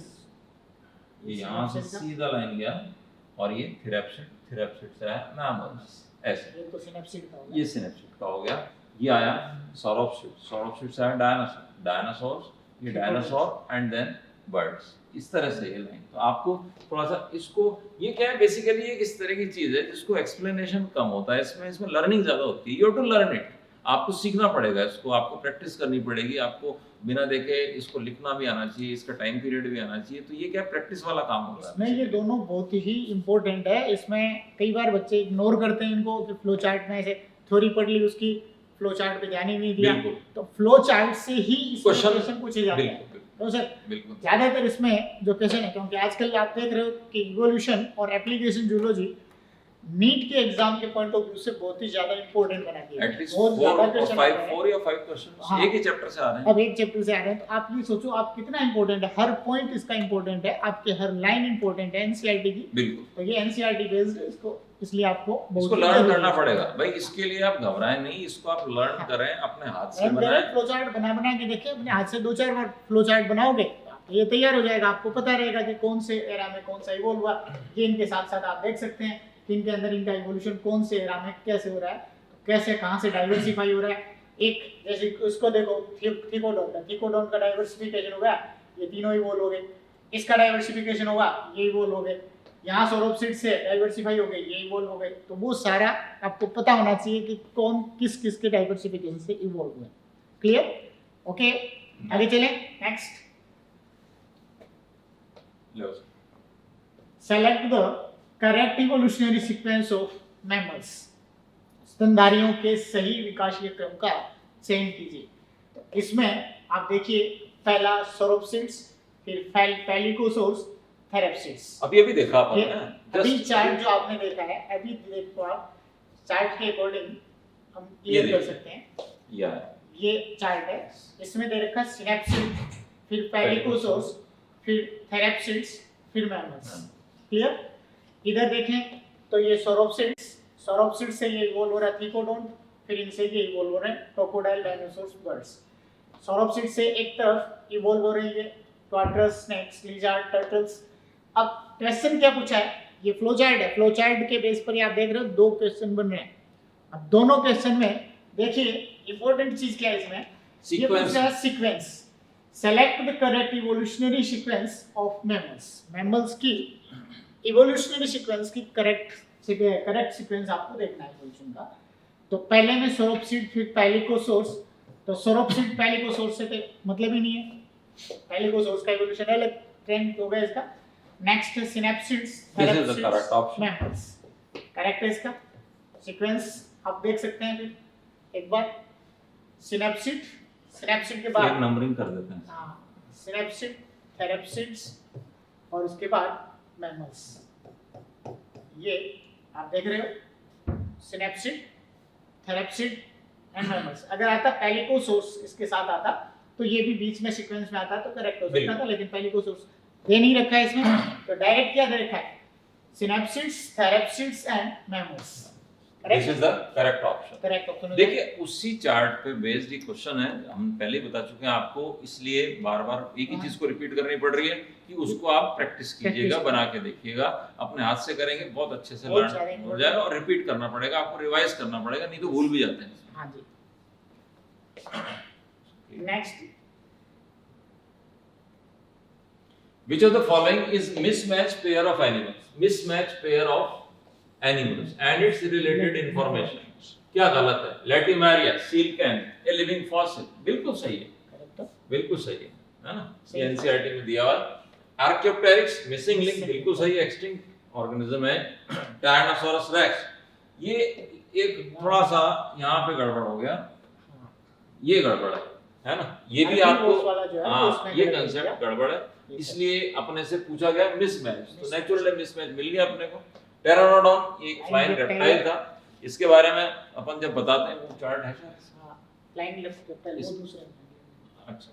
ये यहाँ से सीधा लाइन गया और ये थेराप्सिड से आया मैमल्स, ऐसे। ये तो सिनेप्सिड का हो गया। ये सिनेप्सिड का हो गया। ये आया सौरोप्सिड से आया डायनासोर्स, ये डायनासोर एंड देन बर्ड्स, इस तरह से ये लाइन। तो आपको थोड़ा सा इसको, ये क्या है बेसिकली, एक इस तरह की चीज है जिसको एक्सप्लेनेशन कम होता है, इसमें लर्निंग ज्यादा होती है। You have to learn it, आपको सीखना पड़ेगा इसको, आपको प्रैक्टिस करनी पड़ेगी, आपको बिना देखे इसको लिखना भी आना चाहिए, इसका टाइम पीरियड भी आना चाहिए। तो ये क्या प्रैक्टिस वाला काम होगा। इसमें ये दोनों बहुत ही इंपॉर्टेंट है। इसमें कई बार बच्चे इग्नोर करते हैं इनको कि फ्लो चार्ट में ऐसे थ्योरी पढ़ ली, उसकी फ्लो चार्ट पे ध्यान ही नहीं दिया। तो फ्लो चार्ट से ही क्वेश्चन पूछे जाते हैं। तो सर बिल्कुल ज्यादातर इसमें जो क्वेश्चन है, क्योंकि आजकल आप देख रहे हो कि इवोल्यूशन और एप्लीकेशन जूलॉजी नीट के एग्जाम के पॉइंट ऑफ व्यू से बहुत ही ज्यादा इंपॉर्टेंट बना दिया है। एटलीस्ट बहुत 4 ज्यादा या क्वेश्चन 5 क्वेश्चंस हाँ। एक ही चैप्टर से आ रहे हैं। अब एक चैप्टर से आ रहे हैं, तो आप ये सोचो आप कितना इंपॉर्टेंट है, हर पॉइंट इसका इंपॉर्टेंट है, आपके हर लाइन इंपॉर्टेंट है एनसीईआरटी की। बिल्कुल, तो ये एनसीईआरटी बेस्ड है, इसको इसलिए आपको बहुत इसको ही लर्न जरूरी करना है। पड़ेगा भाई। इसके लिए आप घबराएं नहीं, इसको आप लर्न हाँ। करें, अपने हाथ से फ्लो बनाएं। चार्ट बना के देखिए, अपने हाथ से 2-4 बार फ्लो चार्ट बनाओगे तो ये तैयार हो जाएगा। आपको पता रहेगा कि कौन से एरा में कौन सा इवॉल्व हुआ। ये इनके साथ साथ आप देख सकते हैं कि इनके अंदर इनका इवोल्यूशन कौन से एरा में कैसे हो रहा है, कैसे कहाँ से डाइवर्सिफाई हो रहा है। एक जैसे उसको देखो, थीकोडोंट का डाइवर्सिफिकेशन हो गया, ये तीनों इवॉल्व हो गए। इसका डाइवर्सिफिकेशन होगा, ये इवॉल्व हो गए। यहाँ सौरोप्सिड से डाइवर्सिफाई हो गई, ये इवॉल्व हो गए। तो वो सारा आपको पता होना चाहिए कि कौन किस किस के डाइवर्सिफिकेशन से इवॉल्व हुए। क्लियर? ओके, आगे चले। Next, select the correct evolutionary sequence of mammals. स्तनधारियों के सही विकासीय क्रम का चयन कीजिए। तो इसमें आप देखिए, पहला सोरोप्सिड्स, फिर पैलिकोसोर्स, थेरेप्सिड्स। अभी अभी देखा अपन ये ने, अभी just चार्ट जो आपने देखा है, अभी देखो आप, चार्ट के अकॉर्डिंग हम ये क्लियर कर देखिए। सकते हैं। या ये चार्ट है, इसमें दे रखा सिनेप्सिड, फिर पैलिकोसोर्स, फिर थेरेप्सिड्स, फिर मैमल्स। क्लियर? इधर देखें तो ये सोरोप्सिड से ये इवॉल्व हो रहा है थ्रिकोडोंट, फिर इनसे ये इवॉल्व हो रहे हैं क्रोकोडाइल, डायनासोर्स, बर्ड्स। सोरोप्सिड से एक तरफ इवॉल्व हो रही है क्वाड्रस, स्नेक्स, लिजार्ड, टर्टल्स। अब क्वेश्चन क्या पूछा है? ये फ्लो चार्ट है, फ्लो चार्ट के बेस पर ये आप देख रहे हो 2 क्वेश्चन बन रहे हैं। अब दोनों क्वेश्चन में देखिए इंपॉर्टेंट चीज क्या है इसमें, ये पूछा है sequence. Select the correct evolutionary sequence of mammals. Mammals की इवोल्यूशनरी सीक्वेंस की करेक्ट सीक्वेंस आपको देखना है इवोल्यूशन का। तो पहले में सोरोप्सिड, फिर पैलिकोसोर्स। तो सोरोप्सिड पैलिकोसोर्स से तो मतलब ही नहीं है, पैलिकोसोर्स का इवोल्यूशन अलग ट्रेंड हो गया इसका। नेक्स्ट है सिनेप्सिड्स, This is the correct option. Mammals. Correct है इसका सीक्वेंस, आप देख सकते हैं। फिर एक बार सिनेप्सिड के एक बाद नंबरिंग कर देते हैं। हाँ, सिनेप्सिड, थेरेप्सिड्स और उसके बाद मैमल्स। ये आप देख रहे हो, सिनेप्सिड, थेरेप्सिड एंड मैमल्स। अगर आता पैलिकोसोर्स इसके साथ आता तो ये भी बीच में सीक्वेंस में आता तो करेक्ट हो सकता था, लेकिन पैलिकोसोर्स दे नहीं रखा है इसमें, तो डायरेक्ट क्या दे रखा है? Synapsids, therapsids and mammals. This is the correct option. Correct option. देखिए उसी चार्ट पे बेस्ड ही क्वेश्चन है, हम पहले ही बता चुके हैं आपको, इसलिए बार बार एक ही चीज को रिपीट करनी पड़ रही है कि उसको आप प्रैक्टिस कीजिएगा, बना के देखिएगा। अपने हाथ से करेंगे बहुत अच्छे से लर्न हो जाएगा, और रिपीट करना पड़ेगा आपको, रिवाइज करना पड़ेगा, नहीं तो भूल भी जाते हैं। हाँ जी। Next, Which of the following is mismatch pair of animals? Mismatch pair of animals and its related information. क्या गलत है? Latimeria, coelacanth, a living fossil. बिल्कुल सही है, करेक्ट। बिल्कुल सही है ना? ये एनसीईआरटी में दिया हुआ है। Archaeopteryx, missing link, बिल्कुल सही है, extinct organism है। Tyrannosaurus rex, ये एक थोड़ा सा यहाँ पे गड़बड़ हो गया, ये गड़बड़ है ना? ये भी आपको, हाँ, ये कंसेप्ट गड़बड़ है, इसलिए अपने से पूछा गया मिसमैच, तो नेचुरल मिसमैच मिल गया अपने को। टेरानोडॉन एक फ्लाइंग रेप्टाइल था, इसके बारे में अपन जब बताते हैं वो चार्ट है क्या? फ्लाइंग रेप्टाइल वो दूसरा। अच्छा,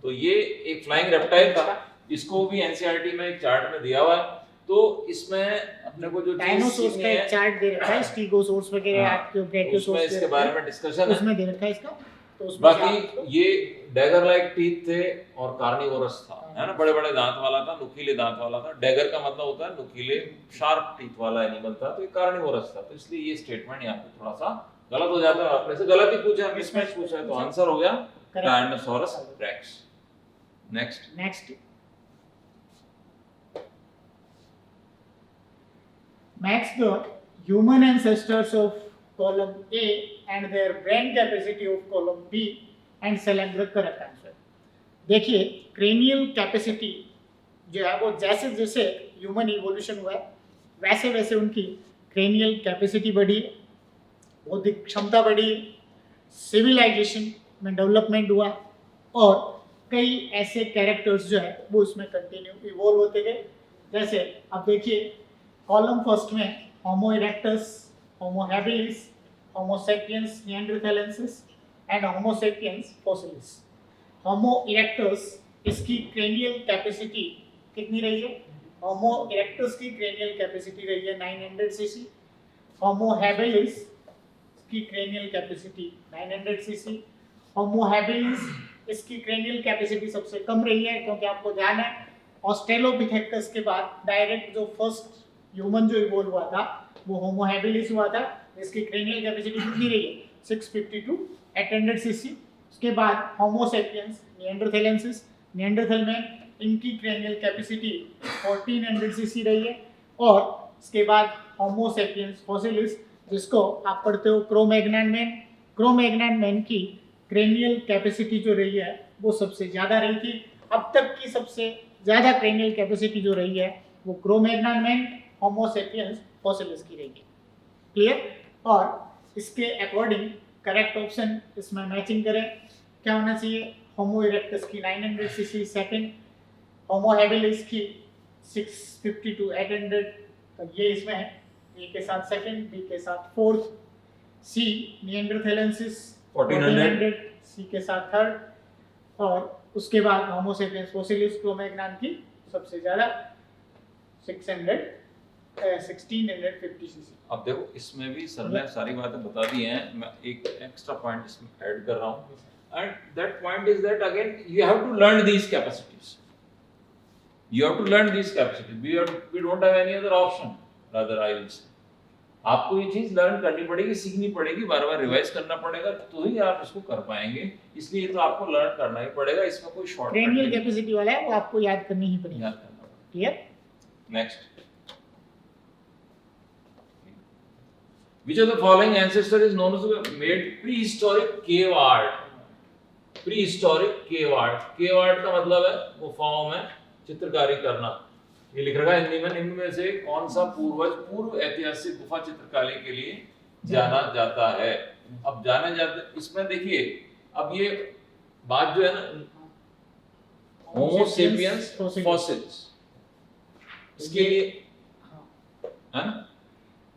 तो ये एक फ्लाइंग रेप्टाइल था, इसको भी एनसीईआरटी में एक चार्ट में दिया हुआ है। तो इसमें अपने को जो डायनासोर्स का एक चार्ट दे रखा है, स्टीगोसोर्स वगैरह, आपके ब्रैकियोसोर्स, इसके बारे में डिस्कशन है, उसमें दे रखा है इसका। तो उसमें बाकी ये डैगर लाइक टीथ थे और कार्निवोरस था, है ना? बड़े बड़े दांत वाला था, नुकीले दांत वाला था। डैगर का मतलब होता है नुकीले, शार्प टीथ वाला एनिमल था, तो ये कार्निवोरस था। तो इसलिए ये स्टेटमेंट यहाँ पे थोड़ा सा गलत हो जाता है। आपने से गलत ही पूछा, मिसमैच पूछा है, तो आंसर हो गया tyrannosaurus rex. Next, match the human ancestors of column A and their brain capacity of column B and select the correct answer। देखिए क्रेनियल कैपेसिटी जो है वो जैसे जैसे ह्यूमन इवोल्यूशन हुआ है वैसे वैसे उनकी क्रेनियल कैपेसिटी बढ़ी, बौद्धिक क्षमता बढ़ी, सिविलाइजेशन में डेवलपमेंट हुआ, और कई ऐसे कैरेक्टर्स जो है वो उसमें कंटिन्यू इवोल्व होते गए। जैसे अब देखिए कॉलम फर्स्ट में Homo erectus, Homo habilis, Homo sapiens neanderthalensis and Homo sapiens fossilis. Homo erectus, इसकी क्रेनियल कैपेसिटी कितनी रही है? होमो इरेक्टस की क्रेनियल कैपेसिटी रही है 900 सीसी। होमो हैबिलिस की cranial capacity 900 CC. Homo habilis इसकी क्रेनियल कैपेसिटी सबसे कम रही है, क्योंकि आपको ध्यान है ऑस्ट्रेलोपिथेकस के बाद डायरेक्ट जो फर्स्ट ह्यूमन जो इवोल्व हुआ था वो होमो हैबिलिस हुआ था, इसकी क्रेनियल कैपेसिटी कितनी रही है? 650 to 800 सीसी। उसके बाद होमो सेपियंस निएंडरथैलेंसिस, निएंडरथल में इनकी क्रेनियल कैपेसिटी 1400 सीसी रही है। और उसके बाद होमो सेपियंस फोसिलिस, जिसको आप पढ़ते हो क्रो-मैग्नन मैन, क्रो-मैग्नन मैन की क्रेनियल कैपेसिटी जो रही है वो सबसे ज़्यादा रही थी। अब तक की सबसे ज़्यादा क्रेनियल कैपेसिटी जो रही है वो क्रो-मैग्नन मैन, होमो सेपियंस, फॉसिलिस की रही है। क्लियर? और इसके अकॉर्डिंग करेक्ट ऑप्शन इसमें मैचिंग करें, क्या होना चाहिए? होमो इरेक्टस की 900 सीसी सेकंड, होमो हैबिलिस की 650 to 800, तो ये इसमें है। ए के साथ सेकंड, बी के साथ फोर्थ, सी निएंडरथैलेंसिस 1400, सी के साथ थर्ड, और उसके बाद होमो सेपियंस फोसिलिस क्रो-मैग्नन की सबसे ज़्यादा 1650 सीसी। अब देखो इसमें भी सर ने सारी बातें बता दी हैं, मैं एक एक्स्ट्रा पॉइंट इसमें ऐड कर रहा हूँ, and that point is that again you have to learn these capacities, you have to learn these capacities, we don't have any other option, rather I will say आपको ये चीज learn करनी पड़ेगी, सीखनी पड़ेगी, बार बार रिवाइज करना पड़ेगा, तो ही आप इसको कर पाएंगे। इसलिए तो आपको लर्न करना ही पड़ेगा, इसमें कोई शॉर्टकट नहीं। क्रेनियल कैपेसिटी वाला है वो आपको याद करनी ही पड़ेगी। याद करना पड़ेगा। Clear? Next, which of the following ancestor is known to have made prehistoric cave art? prehistoric cave art, cave art का मतलब है गुफाओं में चित्रकारी करना। ये लिख रखा है हिंदी में, इनमें से कौन सा पूर्व ऐतिहासिक गुफा चित्रकारी के लिए जाना जाता है? अब जाने जाते, इसमें देखिए अब ये बात जो है ना, होमो सेपियंस फॉसिल्स, इसके लिए है ना,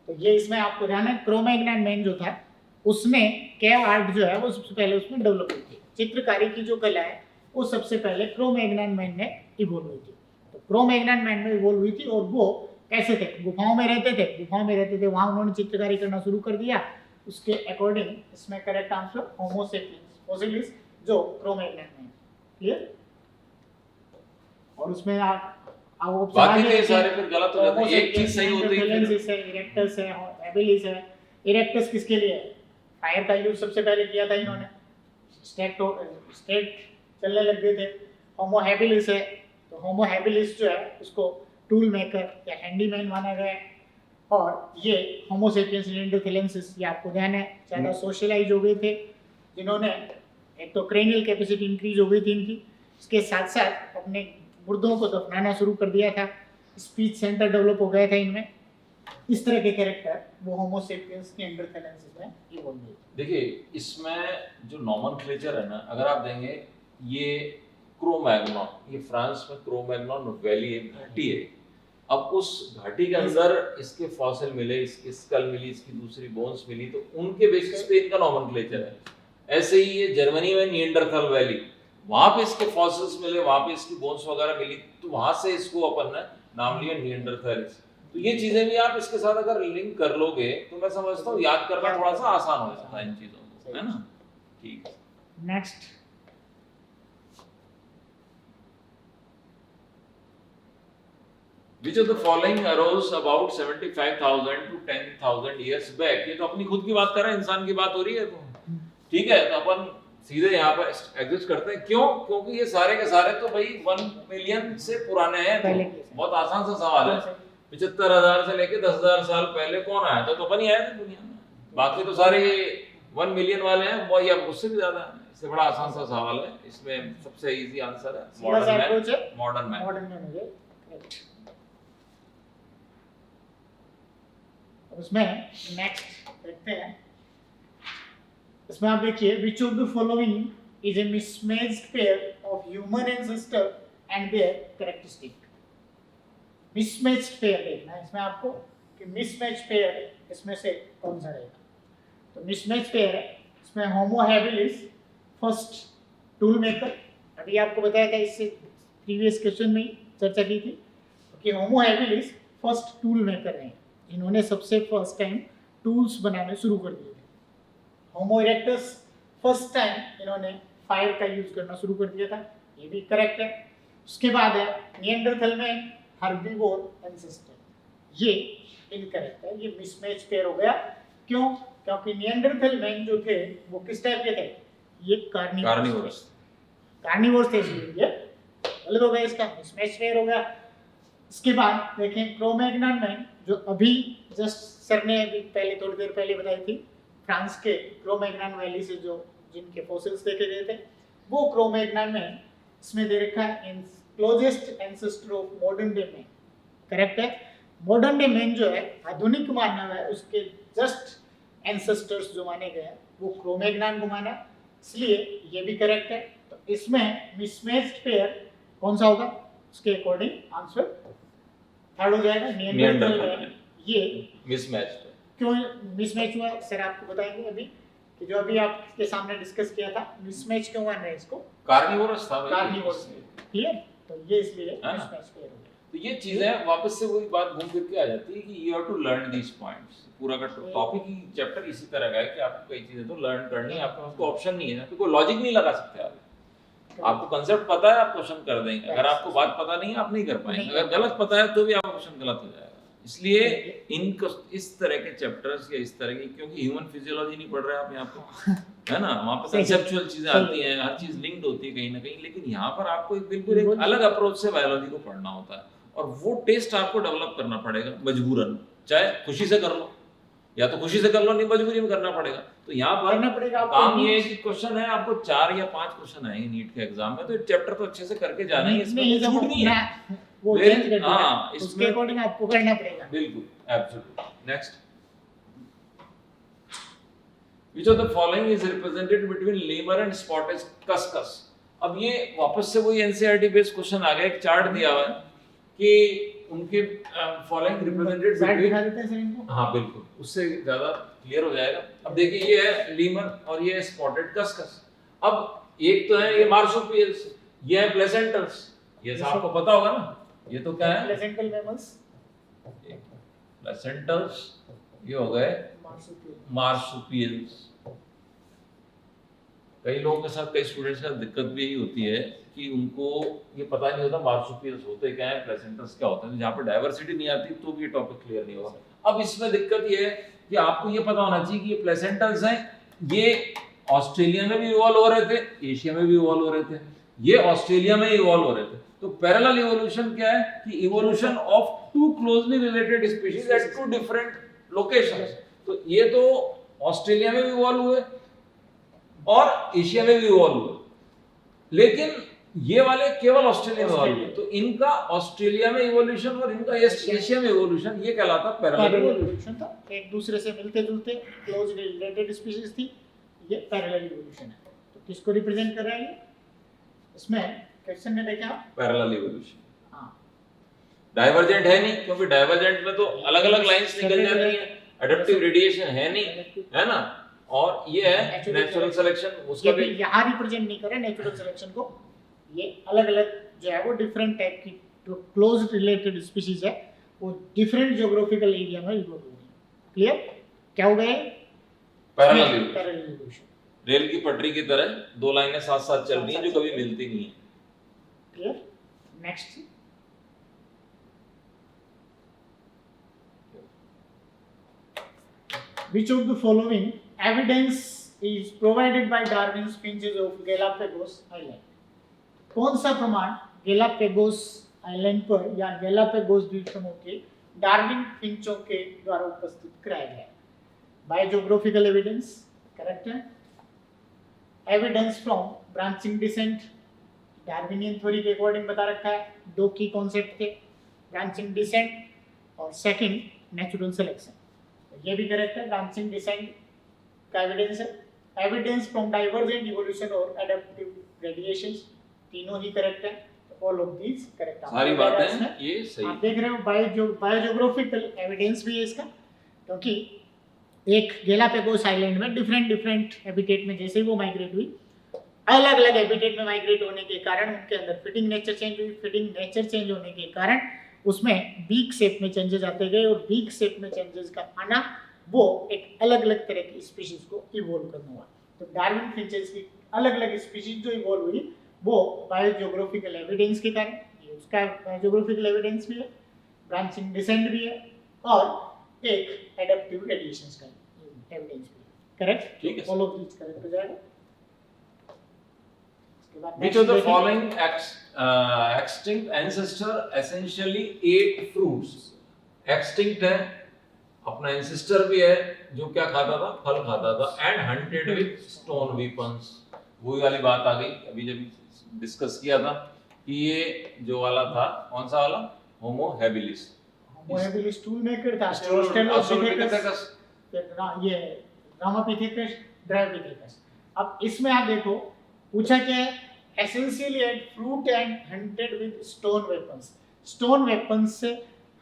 तो ये इसमें आपको ध्यान है क्रो-मैग्नन मैन जो था उसने केव आर्ट जो है वो सबसे पहले उसमें डेवलप हुई थी। चित्रकारी की जो कला है वो सबसे पहले क्रो-मैग्नन मैन में इवोल्व हुई थी। तो क्रो-मैग्नन मैन में इवोल्व हुई थी, और वो कैसे थे? गुफाओं में रहते थे, वहां उन्होंने चित्रकारी करना शुरू कर दिया। उसके अकॉर्डिंग इसमें करेक्ट आंसर होमो सेपियंस फोसिलिस जो क्रो-मैग्नन मैन। क्लियर? और उसमें आप बाकी के सारे फिर गलत हो जाते हैं, एक चीज सही होती है। इरेक्टस है, हैबिलिस है। इरेक्टस किसके लिए है? फायर का यूज सबसे पहले किया था इन्होंने, स्टेट चलने लग गए थे। होमो हैबिलिस है, तो होमो हैबिलिस जो है उसको टूल मेकर या हैंडीमैन माना गया है। और ये होमो सेपियंस निएंडरथैलेंसिस, ये आपको ध्यान है ज़्यादा सोशलाइज हो गए थे, जिन्होंने एक तो क्रेनियल कैपेसिटी इंक्रीज हो गई थी इनकी, इसके साथ साथ अपने मुर्दों को दफनाना शुरू कर दिया था, स्पीच सेंटर डेवलप हो गया था इनमें। इस तरह के कैरेक्टर वो होमो सेपियंस निएंडरथैलेंसिस में इवॉल्व हुए। देखिए इसमें जो नॉमेनक्लेचर है ना, अगर आप देंगे ये क्रो-मैग्नन, ये फ्रांस में क्रो-मैग्नन वैली एक घाटी है। अब उस घाटी के अंदर इसके फॉसिल मिले, इसकी स्कल मिली, इसकी दूसरी बोन्स मिली, तो उनके बेसिस पे इनका नॉमेनक्लेचर है। ऐसे ही ये जर्मनी में निएंडरथल वैली, वहां पे इसके फॉसिल्स मिले, वहां पे इसकी बोन्स वगैरह मिली, तो वहां से इसको अपन ने नाम लिया निएंडरथैलिस। तो ये चीजें भी आप इसके साथ अगर लिंक कर लोगे तो मैं समझता हूँ याद करना थोड़ा सा आसान हो जाता है इन चीजों को, है ना? ठीक। Next, Which of the following arose about 75,000 to 10,000 years back? ये तो अपनी खुद की बात कर रहे हैं, इंसान की बात हो रही है, तो ठीक है, तो अपन सीधे यहाँ पर एग्जिस्ट करते हैं। क्यों? क्योंकि ये सारे के सारे तो भाई 1 मिलियन से पुराने हैं, तो बहुत आसान सा सवाल है। 75,000 से लेके 10,000 साल पहले कौन आया था? तो अपन ही आए थे दुनिया में। बाकी तो सारे 1 मिलियन वाले हैं, वो या उससे भी ज्यादा है। इससे बड़ा आसान सा सवाल है, इसमें सबसे इजी आंसर है मॉडर्न मैन। हो गया। उसमें नेक्स्ट देखते हैं, इसमें आप देखिए which of the following is a mismatched pair of human ancestor and there characteristic. Mismatched pair देखना है इसमें आपको कि मिसमैच्ड पेयर इसमें से कौन सा रहेगा। तो मिसमैच्ड पेयर है इसमें Homo habilis first tool maker, अभी आपको बताया था, इससे प्रीवियस क्वेश्चन में ही चर्चा की थी कि Homo habilis first tool maker हैं, इन्होंने सबसे फर्स्ट टाइम टूल्स बनाने शुरू कर दिए थे। होमो इरेक्टस फर्स्ट टाइम इन्होंने फायर का यूज करना शुरू कर दिया था, ये भी करेक्ट है। उसके बाद है निएंडरथल में हर्बीवोर एंसेस्टर, ये इनकरेक्ट है, ये मिसमैच पेयर हो गया। क्यों? क्योंकि निएंडरथल मैन जो थे वो किस टाइप के थे? ये कार्निवोरस थे, इसलिए ये गलत हो गया, इसका मिसमैच पेयर हो गया। इसके बाद देखें क्रो-मैग्नन मैन, जो अभी जस्ट सर ने अभी पहले थोड़ी देर पहले बताई थी, फ्रांस के क्रो-मैग्नन वैली से जो जिनके फॉसिल्स देखे गए थे, वो क्रो-मैग्नन में इसमें दे रखा है in closest ancestor of modern day man. Correct है। मॉडर्न डे मैन जो है आधुनिक मानव है, उसके जस्ट एंसेस्टर्स जो माने गए हैं वो क्रो-मैग्नन को माना, इसलिए ये भी करेक्ट है। तो इसमें मिसमैच्ड पेयर कौन सा होगा, उसके अकॉर्डिंग आंसर थर्ड हो जाएगा, नियंडरथल। ये मिसमैच क्यों मिसमैच हुआ सर आपको बताएंगे अभी, कि जो अभी आपके सामने डिस्कस किया था मिसमैच क्यों मान रहे हैं इसको, कार्निवोरस था भाई। कार्निवोरस। क्लियर। तो ये इसलिए हाँ। मिसमैच पेयर हो गया। तो ये चीजें वापस से वही बात घूम फिर के आ जाती है कि you have to learn these points. पूरा का टॉपिक ही चैप्टर इसी तरह का है कि आपको कई चीजें तो लर्न करनी है, आपके पास कोई ऑप्शन नहीं है, आपको कोई लॉजिक नहीं लगा सकते आप। आपको कंसेप्ट पता है आप क्वेश्चन कर देंगे, अगर आपको बात पता नहीं है आप नहीं कर पाएंगे, अगर गलत पता है तो भी आपका क्वेश्चन गलत हो जाएगा। इसलिए इनको इस तरह के चैप्टर्स या इस तरह की, क्योंकि ह्यूमन फिजियोलॉजी नहीं पढ़ रहे आप यहाँ पे, है ना, वहाँ पे कंसेप्चुअल चीजें आती हैं, हर चीज लिंक्ड होती है कहीं ना कहीं, लेकिन यहाँ पर आपको बिल्कुल एक अलग अप्रोच से बायोलॉजी को पढ़ना होता है, और वो टेस्ट आपको डेवलप करना पड़ेगा मजबूरन, चाहे खुशी से कर लो या तो खुशी से कर लो, नहीं मजबूरी में करना पड़ेगा। तो यहाँ पर करना पड़ेगा आपको। काम ये है कि क्वेश्चन है, आपको 4 या 5 क्वेश्चन आएंगे नीट के एग्जाम में, तो चैप्टर तो अच्छे से करके जाना है, इसमें नहीं, छूट नहीं है। वो Very- चेंज कर दिया, हाँ, उसके इसमें- अकॉर्डिंग आपको करना पड़ेगा। बिल्कुल, absolutely. Next, which of the following is represented between lemur and spotted cuscus? अब ये वापस से वही एनसीईआरटी बेस्ड क्वेश्चन आ गया, एक चार्ट दिया हुआ है कि उनके फॉलोइंग रिप्रेजेंटेड स्लाइड बिटवीन, दिखा देते हैं सर इनको। हाँ बिल्कुल, उससे ज्यादा क्लियर हो जाएगा। अब देखिए ये है लीमर और ये है स्पॉटेड कस्कस। अब एक तो है ये मार्सुपियल्स, ये है प्लेसेंटल्स, ये सब आपको पता होगा ना, ये तो क्या है प्लेसेंटल मैमल्स, प्लेसेंटल्स, ये हो गए मार्सुपियल। मार्सुपियल्स। कई लोगों के साथ, कई स्टूडेंट्स का दिक्कत भी यही होती है कि उनको ये पता नहीं होता मार्सुपियल्स होते क्या है, प्लेसेंटल्स क्या होते हैं। जहाँ पर डाइवर्सिटी नहीं आती तो भी ये टॉपिक क्लियर नहीं होगा। अब इसमें दिक्कत ये है कि आपको ये पता होना चाहिए कि ये प्लेसेंटल्स हैं, ये ऑस्ट्रेलिया में भी इवॉल्व हो रहे थे, एशिया में भी इवॉल्व हो रहे थे, ये ऑस्ट्रेलिया में इवॉल्व हो रहे थे। तो पैरेलल इवोल्यूशन क्या है कि evolution of 2 closely related species eight 2 different locations. तो ये तो ऑस्ट्रेलिया में भी इवॉल्व हुए और एशिया में भी इवॉल्व हुए, लेकिन ये वाले केवल ऑस्ट्रेलिया में इवॉल्व हुए। तो इनका ऑस्ट्रेलिया में इवोल्यूशन और इनका एशिया में इवोल्यूशन, ये कहलाता पैरेलल इवोल्यूशन था, एक दूसरे से मिलते जुलते क्लोज रिलेटेड स्पीशीज थी, ये पैरेलल इवोल्यूशन है। तो किसको रिप्रेजेंट कर रहा है ये, इसमें क्वेश्चन में देखा पैरेलल इवोल्यूशन। हां, डाइवर्जेंट है नहीं, क्योंकि डाइवर्जेंट में तो अलग अलग लाइंस निकल जाती हैं, एडाप्टिव रेडिएशन है नहीं, है ना, और ये है नेचुरल सिलेक्शन, उसका भी यहाँ रिप्रेजेंट नहीं कर रहा नेचुरल सिलेक्शन को। ये अलग अलग जो है वो डिफरेंट टाइप की जो क्लोज रिलेटेड स्पीशीज है वो डिफरेंट ज्योग्राफिकल एरिया में इवॉल्व हो रही है। क्लियर, क्या हो गए पैरेलल इवोल्यूशन। रेल की पटरी की तरह 2 लाइनें साथ साथ चल रही हैं जो कभी मिलती नहीं है। Clear. Next, which of the following evidence is provided by Darwin's finches of Galapagos Island? कौन सा प्रमाण गैलापेगोस आइलैंड पर या गैलापेगोस द्वीप समूह के डार्विन फिंचों के द्वारा उपस्थित कराया गया? बायोजियोग्राफिकल एविडेंस, करेक्ट है। Evidence from branching descent, Darwinian theory के अकॉर्डिंग बता रखा है, 2 की कॉन्सेप्ट थे, ब्रांचिंग डिसेंट और सेकंड नेचुरल सिलेक्शन। ये भी करेक्ट है, ब्रांचिंग डिसेंट का एविडेंस है। एविडेंस फ्रॉम डाइवर्जेंट इवोल्यूशन और एडाप्टिव रेडिएशंस, तीनों ही करेक्ट है। ऑल ऑफ दीज करेक्ट, सारी बातें ये सही। आप देख रहे हो बायोजियोग्राफिकल एविडेंस भी है इसका, क्योंकि एक गैलापेगोस आइलैंड में डिफरेंट हैबिटेट में जैसे ही वो माइग्रेट हुई, अलग अलग हैबिटेट में माइग्रेट होने के कारण उनके अंदर फीडिंग नेचर चेंज हुई। फीडिंग नेचर चेंज होने के कारण उसमें बीक शेप में चेंजेस आते गए, और बीक शेप में चेंजेस का आना वो एक अलग अलग तरह की स्पीशीज को इवॉल्व करना हुआ। तो डार्विन फिंचेस की अलग अलग स्पीशीज जो इवॉल्व हुई वो बायोजियोग्राफिकल एविडेंस के कारण, ये उसका बायोजियोग्राफिकल एविडेंस भी है, ब्रांचिंग डिसेंट भी है, और एक एडाप्टिव रेडिएशंस का एविडेंस भी है। करेक्ट, ठीक है, ऑल ऑफ दीज करेक्ट हो जाएगा। Which of the following extinct ancestor essentially ate fruits? Extinct है, अपना ancestor भी है जो क्या खाता था, फल खाता था, and hunted with stone weapons. वही वाली बात आ गई अभी जब डिस्कस किया था कि ये जो वाला था कौन सा वाला, homo habilis. Homo habilis tool maker था, ऑस्ट्रेलोपिथेकस ये रामापिथेकस, ड्रायोपिथेकस। अब इसमें आप देखो पूछा क्या है, essentially ate fruit and hunted with stone weapons. Stone weapons से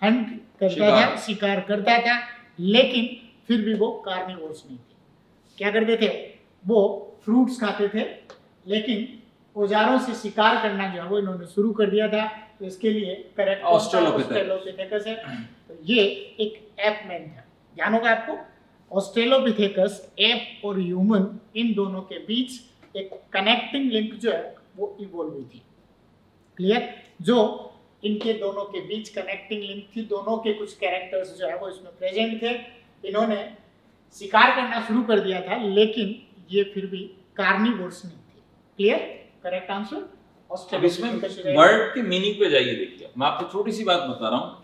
हंट करता था, शिकार करता था, लेकिन फिर भी वो कार्निवोर्स नहीं थे। क्या करते थे, वो फ्रूट्स खाते थे, लेकिन औजारों से शिकार करना जो है वो इन्होंने शुरू कर दिया था। तो इसके लिए करेक्ट ऑस्ट्रेलोपिथेकस है। तो ये एक एप मैन था, ध्यान होगा आपको। ऑस्ट्रेलोपिथेकस एप और ह्यूमन, इन दोनों के बीच एक कनेक्टिंग लिंक जो है वो इवॉल्व हुई थी। क्लियर? जो इनके दोनों के बीच कनेक्टिंग लिंक थी, दोनों के कुछ कैरेक्टर्स जो है वो इसमें प्रेजेंट थे। इन्होंने शिकार करना शुरू कर दिया था, लेकिन ये फिर भी कार्निवोर्स नहीं थे। क्लियर? करेक्ट आंसर अब इसमें वर्ड की मीनिंग पे जाइए। देखिए मैं आपको छोटी सी बात बता रहा हूं।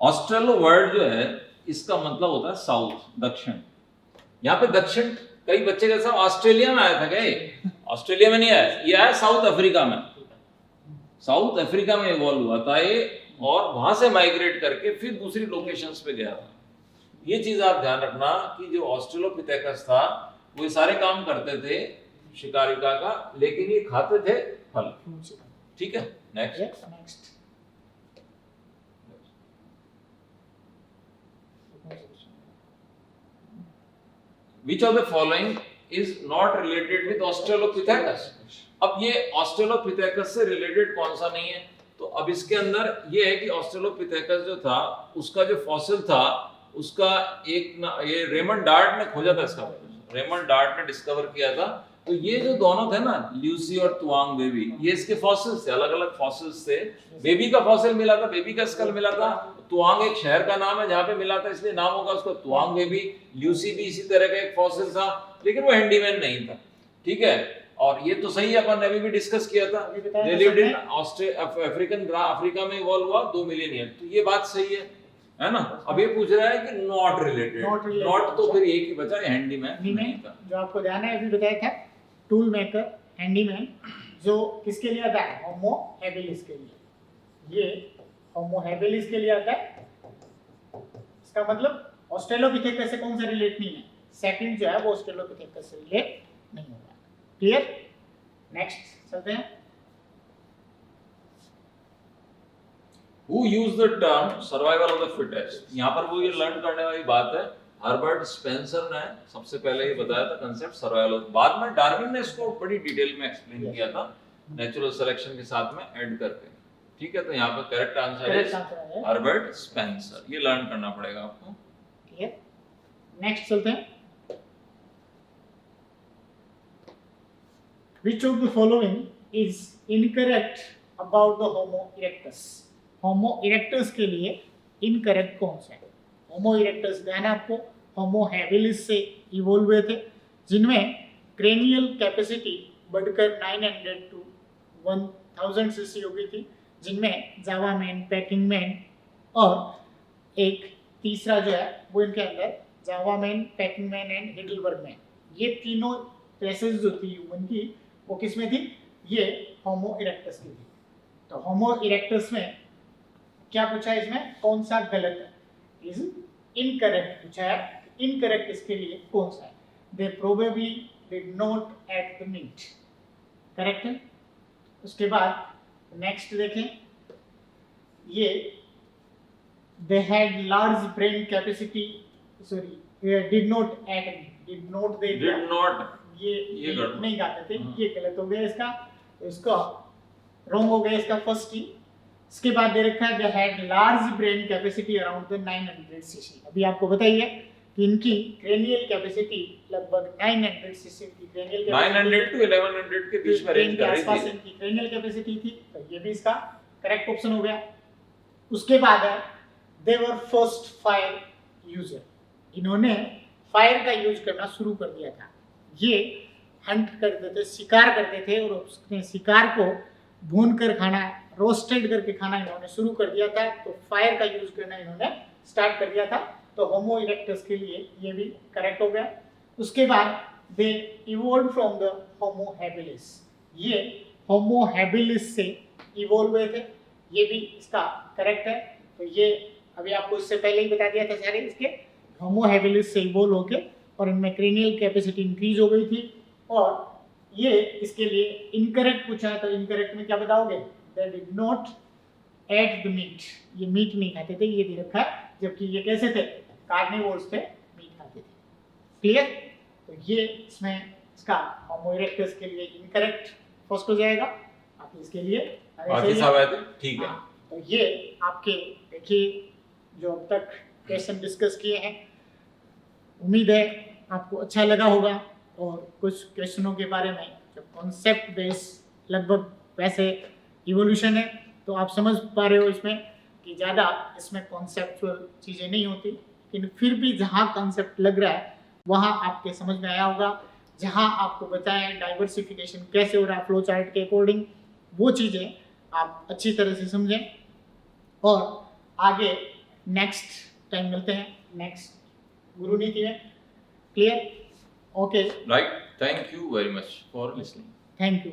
ऑस्ट्रेलो वर्ड जो है इसका मतलब होता है साउथ, दक्षिण। यहाँ पे दक्षिण, कई बच्चे कैसा ऑस्ट्रेलिया में आया था क्या, ऑस्ट्रेलिया में नहीं आया, ये आया साउथ अफ्रीका में। साउथ अफ्रीका में इवॉल्व हुआ था ये, और वहां से माइग्रेट करके फिर दूसरी लोकेशंस पे गया था। ये चीज आप ध्यान रखना कि जो ऑस्ट्रेलोपिथेकस था वो ये सारे काम करते थे शिकारिका का, लेकिन ये खाते थे फल। ठीक है, next. Which of the following is not related with Australopithecus? अब ये Australopithecus से रिलेटेड कौन सा नहीं है, तो अब इसके अंदर ये है कि Australopithecus जो था उसका जो फॉसिल था उसका ये रेमंड डार्ट ने खोजा था, इसका रेमंड डार्ट ने डिस्कवर किया था। तो ये जो दोनों थे ना, ल्यूसी और तुआंग बेबी, ये इसके फॉसिल्स थे, अलग अलग फॉसिल्स थे। बेबी का फॉसिल मिला था, बेबी का स्कल मिला था। तुआंग एक शहर का नाम है जहाँ पे मिला था, इसलिए नाम होगा उसका तुआंग बेबी। ल्यूसी भी इसी तरह का एक फॉसिल था, लेकिन वो हैंडीमैन नहीं था। ठीक है, और ये तो सही है, अपन ने अभी भी डिस्कस किया था। दे लिव्ड इन अफ्रीका में इवॉल्व हुआ 2 मिलियन ईयर, तो ये बात सही है ना। अब ये पूछ रहा है कि नॉट रिलेटेड, नॉट तो फिर एक ही बचा, हैंडीमैन नहीं था। जो आपको ध्यान है अभी बताया था, टूल मेकर, हैंडीमैन, जो किसके लिए आता है, होमो हैबिलिस के लिए। ये होमो हैबिलिस के लिए आता है। इसका मतलब ऑस्ट्रेलोपिथेकस से कौन सा रिलेट नहीं है, सेकंड जो है वो ऑस्ट्रेलोपिथेकस से रिलेट नहीं होगा। क्लियर? नेक्स्ट चलते हैं। Who used the term survival of the fittest? यहाँ पर वो ये लर्न करने वाली बात है। हर्बर्ट स्पेंसर ने सबसे पहले ये बताया था कंसेप्ट सर्वाइवल। बाद में डार्विन ने इसको बड़ी डिटेल में एक्सप्लेन किया था, नेचुरल सिलेक्शन के साथ में ऐड करके। ठीक है, तो यहाँ पर करेक्ट आंसर है हर्बर्ट स्पेंसर। ये लर्न करना पड़ेगा आपको। क्लियर? नेक्स्ट चलते हैं। Which of the following is incorrect about the Homo erectus? Homo erectus के लिए इनकरेक्ट कौन सा है? Homo erectus ध्यान है आपको, Homo habilis से इवोल्व हुए थे, जिनमें क्रेनियल कैपेसिटी बढ़कर 900 to 1000 सीसी हो गई थी, जिनमें जावा मैन, पैकिंग मैन और एक तीसरा जो है वो इनके अंदर जावा man, packing man and Heidelberg man. ये तीनों रेसेस जो थी ह्यूमन की, वो किस में थी, ये होमो इरेक्टस की थी। तो होमो इरेक्टस में क्या पूछा है, इसमें कौन सा गलत है, इज इनकरेक्ट पूछा है। इनकरेक्ट इसके लिए कौन सा है, they probably did not eat the meat, correct है। उसके बाद नेक्स्ट देखें, ये they had large brain capacity, sorry did not eat, did not, they did not, ये नहीं गाते थे, ये गलत हो गया इसका, तो इसका रॉन्ग हो गया इसका फर्स्ट ही। इसके बाद दे रखा है दे had large brain capacity around the 900 CC. अभी आपको बताइए कि इनकी क्रेनियल कैपेसिटी लगभग 900 सीसी थी। क्रेनियल 900 to 1100 के बीच में रेंज कर रही थी इनकी क्रेनियल कैपेसिटी थी, तो ये भी इसका करेक्ट ऑप्शन हो गया। उसके बाद है दे वर फर्स्ट फायर यूजर, इन्होंने फायर का यूज करना शुरू कर दिया था। ये हंट करते थे, शिकार करते थे, और उसने शिकार को भून कर खाना रोस्टेड करके खाना इन्होंने शुरू कर दिया था, तो फायर का यूज करना इन्होंने स्टार्ट कर दिया था, तो होमो इरेक्टस के लिए ये भी करेक्ट हो गया। उसके बाद they evolve from the Homo habilis, ये होमो हैबिलिस से इवोल्व हुए थे, ये भी इसका करेक्ट है। तो ये अभी आपको इससे पहले ही बता दिया था सारे इसके, होमो हैबिलिस से इवोल्व होके और इनमें क्रेनियल कैपेसिटी इंक्रीज हो गई थी। और ये इसके लिए इनकरेक्ट पूछा है, तो इनकरेक्ट में क्या बताओगे? They did not eat the meat, ये मीट नहीं खाते थे, ये दे रखा है, जबकि ये कैसे थे? कार्निवोर्स थे, मीट खाते थे। क्लियर? तो ये इसमें इसका होमो इरेक्टस के लिए इनकरेक्ट फर्स्ट हो जाएगा, बाकी इसके लिए बाकी सब है तो ठीक है। हाँ, तो ये आपके देखिए जो अब तक क्वेश्चन डिस्कस किए हैं, उम्मीद है आपको अच्छा लगा होगा। और कुछ क्वेश्चनों के बारे में जो कॉन्सेप्ट बेस लगभग वैसे इवोल्यूशन है, तो आप समझ पा रहे हो इसमें कि ज़्यादा इसमें कॉन्सेप्चुअल चीज़ें नहीं होती, लेकिन फिर भी जहाँ कॉन्सेप्ट लग रहा है वहाँ आपके समझ में आया होगा। जहाँ आपको बताया डाइवर्सिफिकेशन कैसे हो रहा है फ्लो चार्ट के अकॉर्डिंग, वो चीज़ें आप अच्छी तरह से समझें। और आगे नेक्स्ट टाइम मिलते हैं नेक्स्ट गुरु नीति में। Clear? Okay, right, thank you very much for listening. Thank you.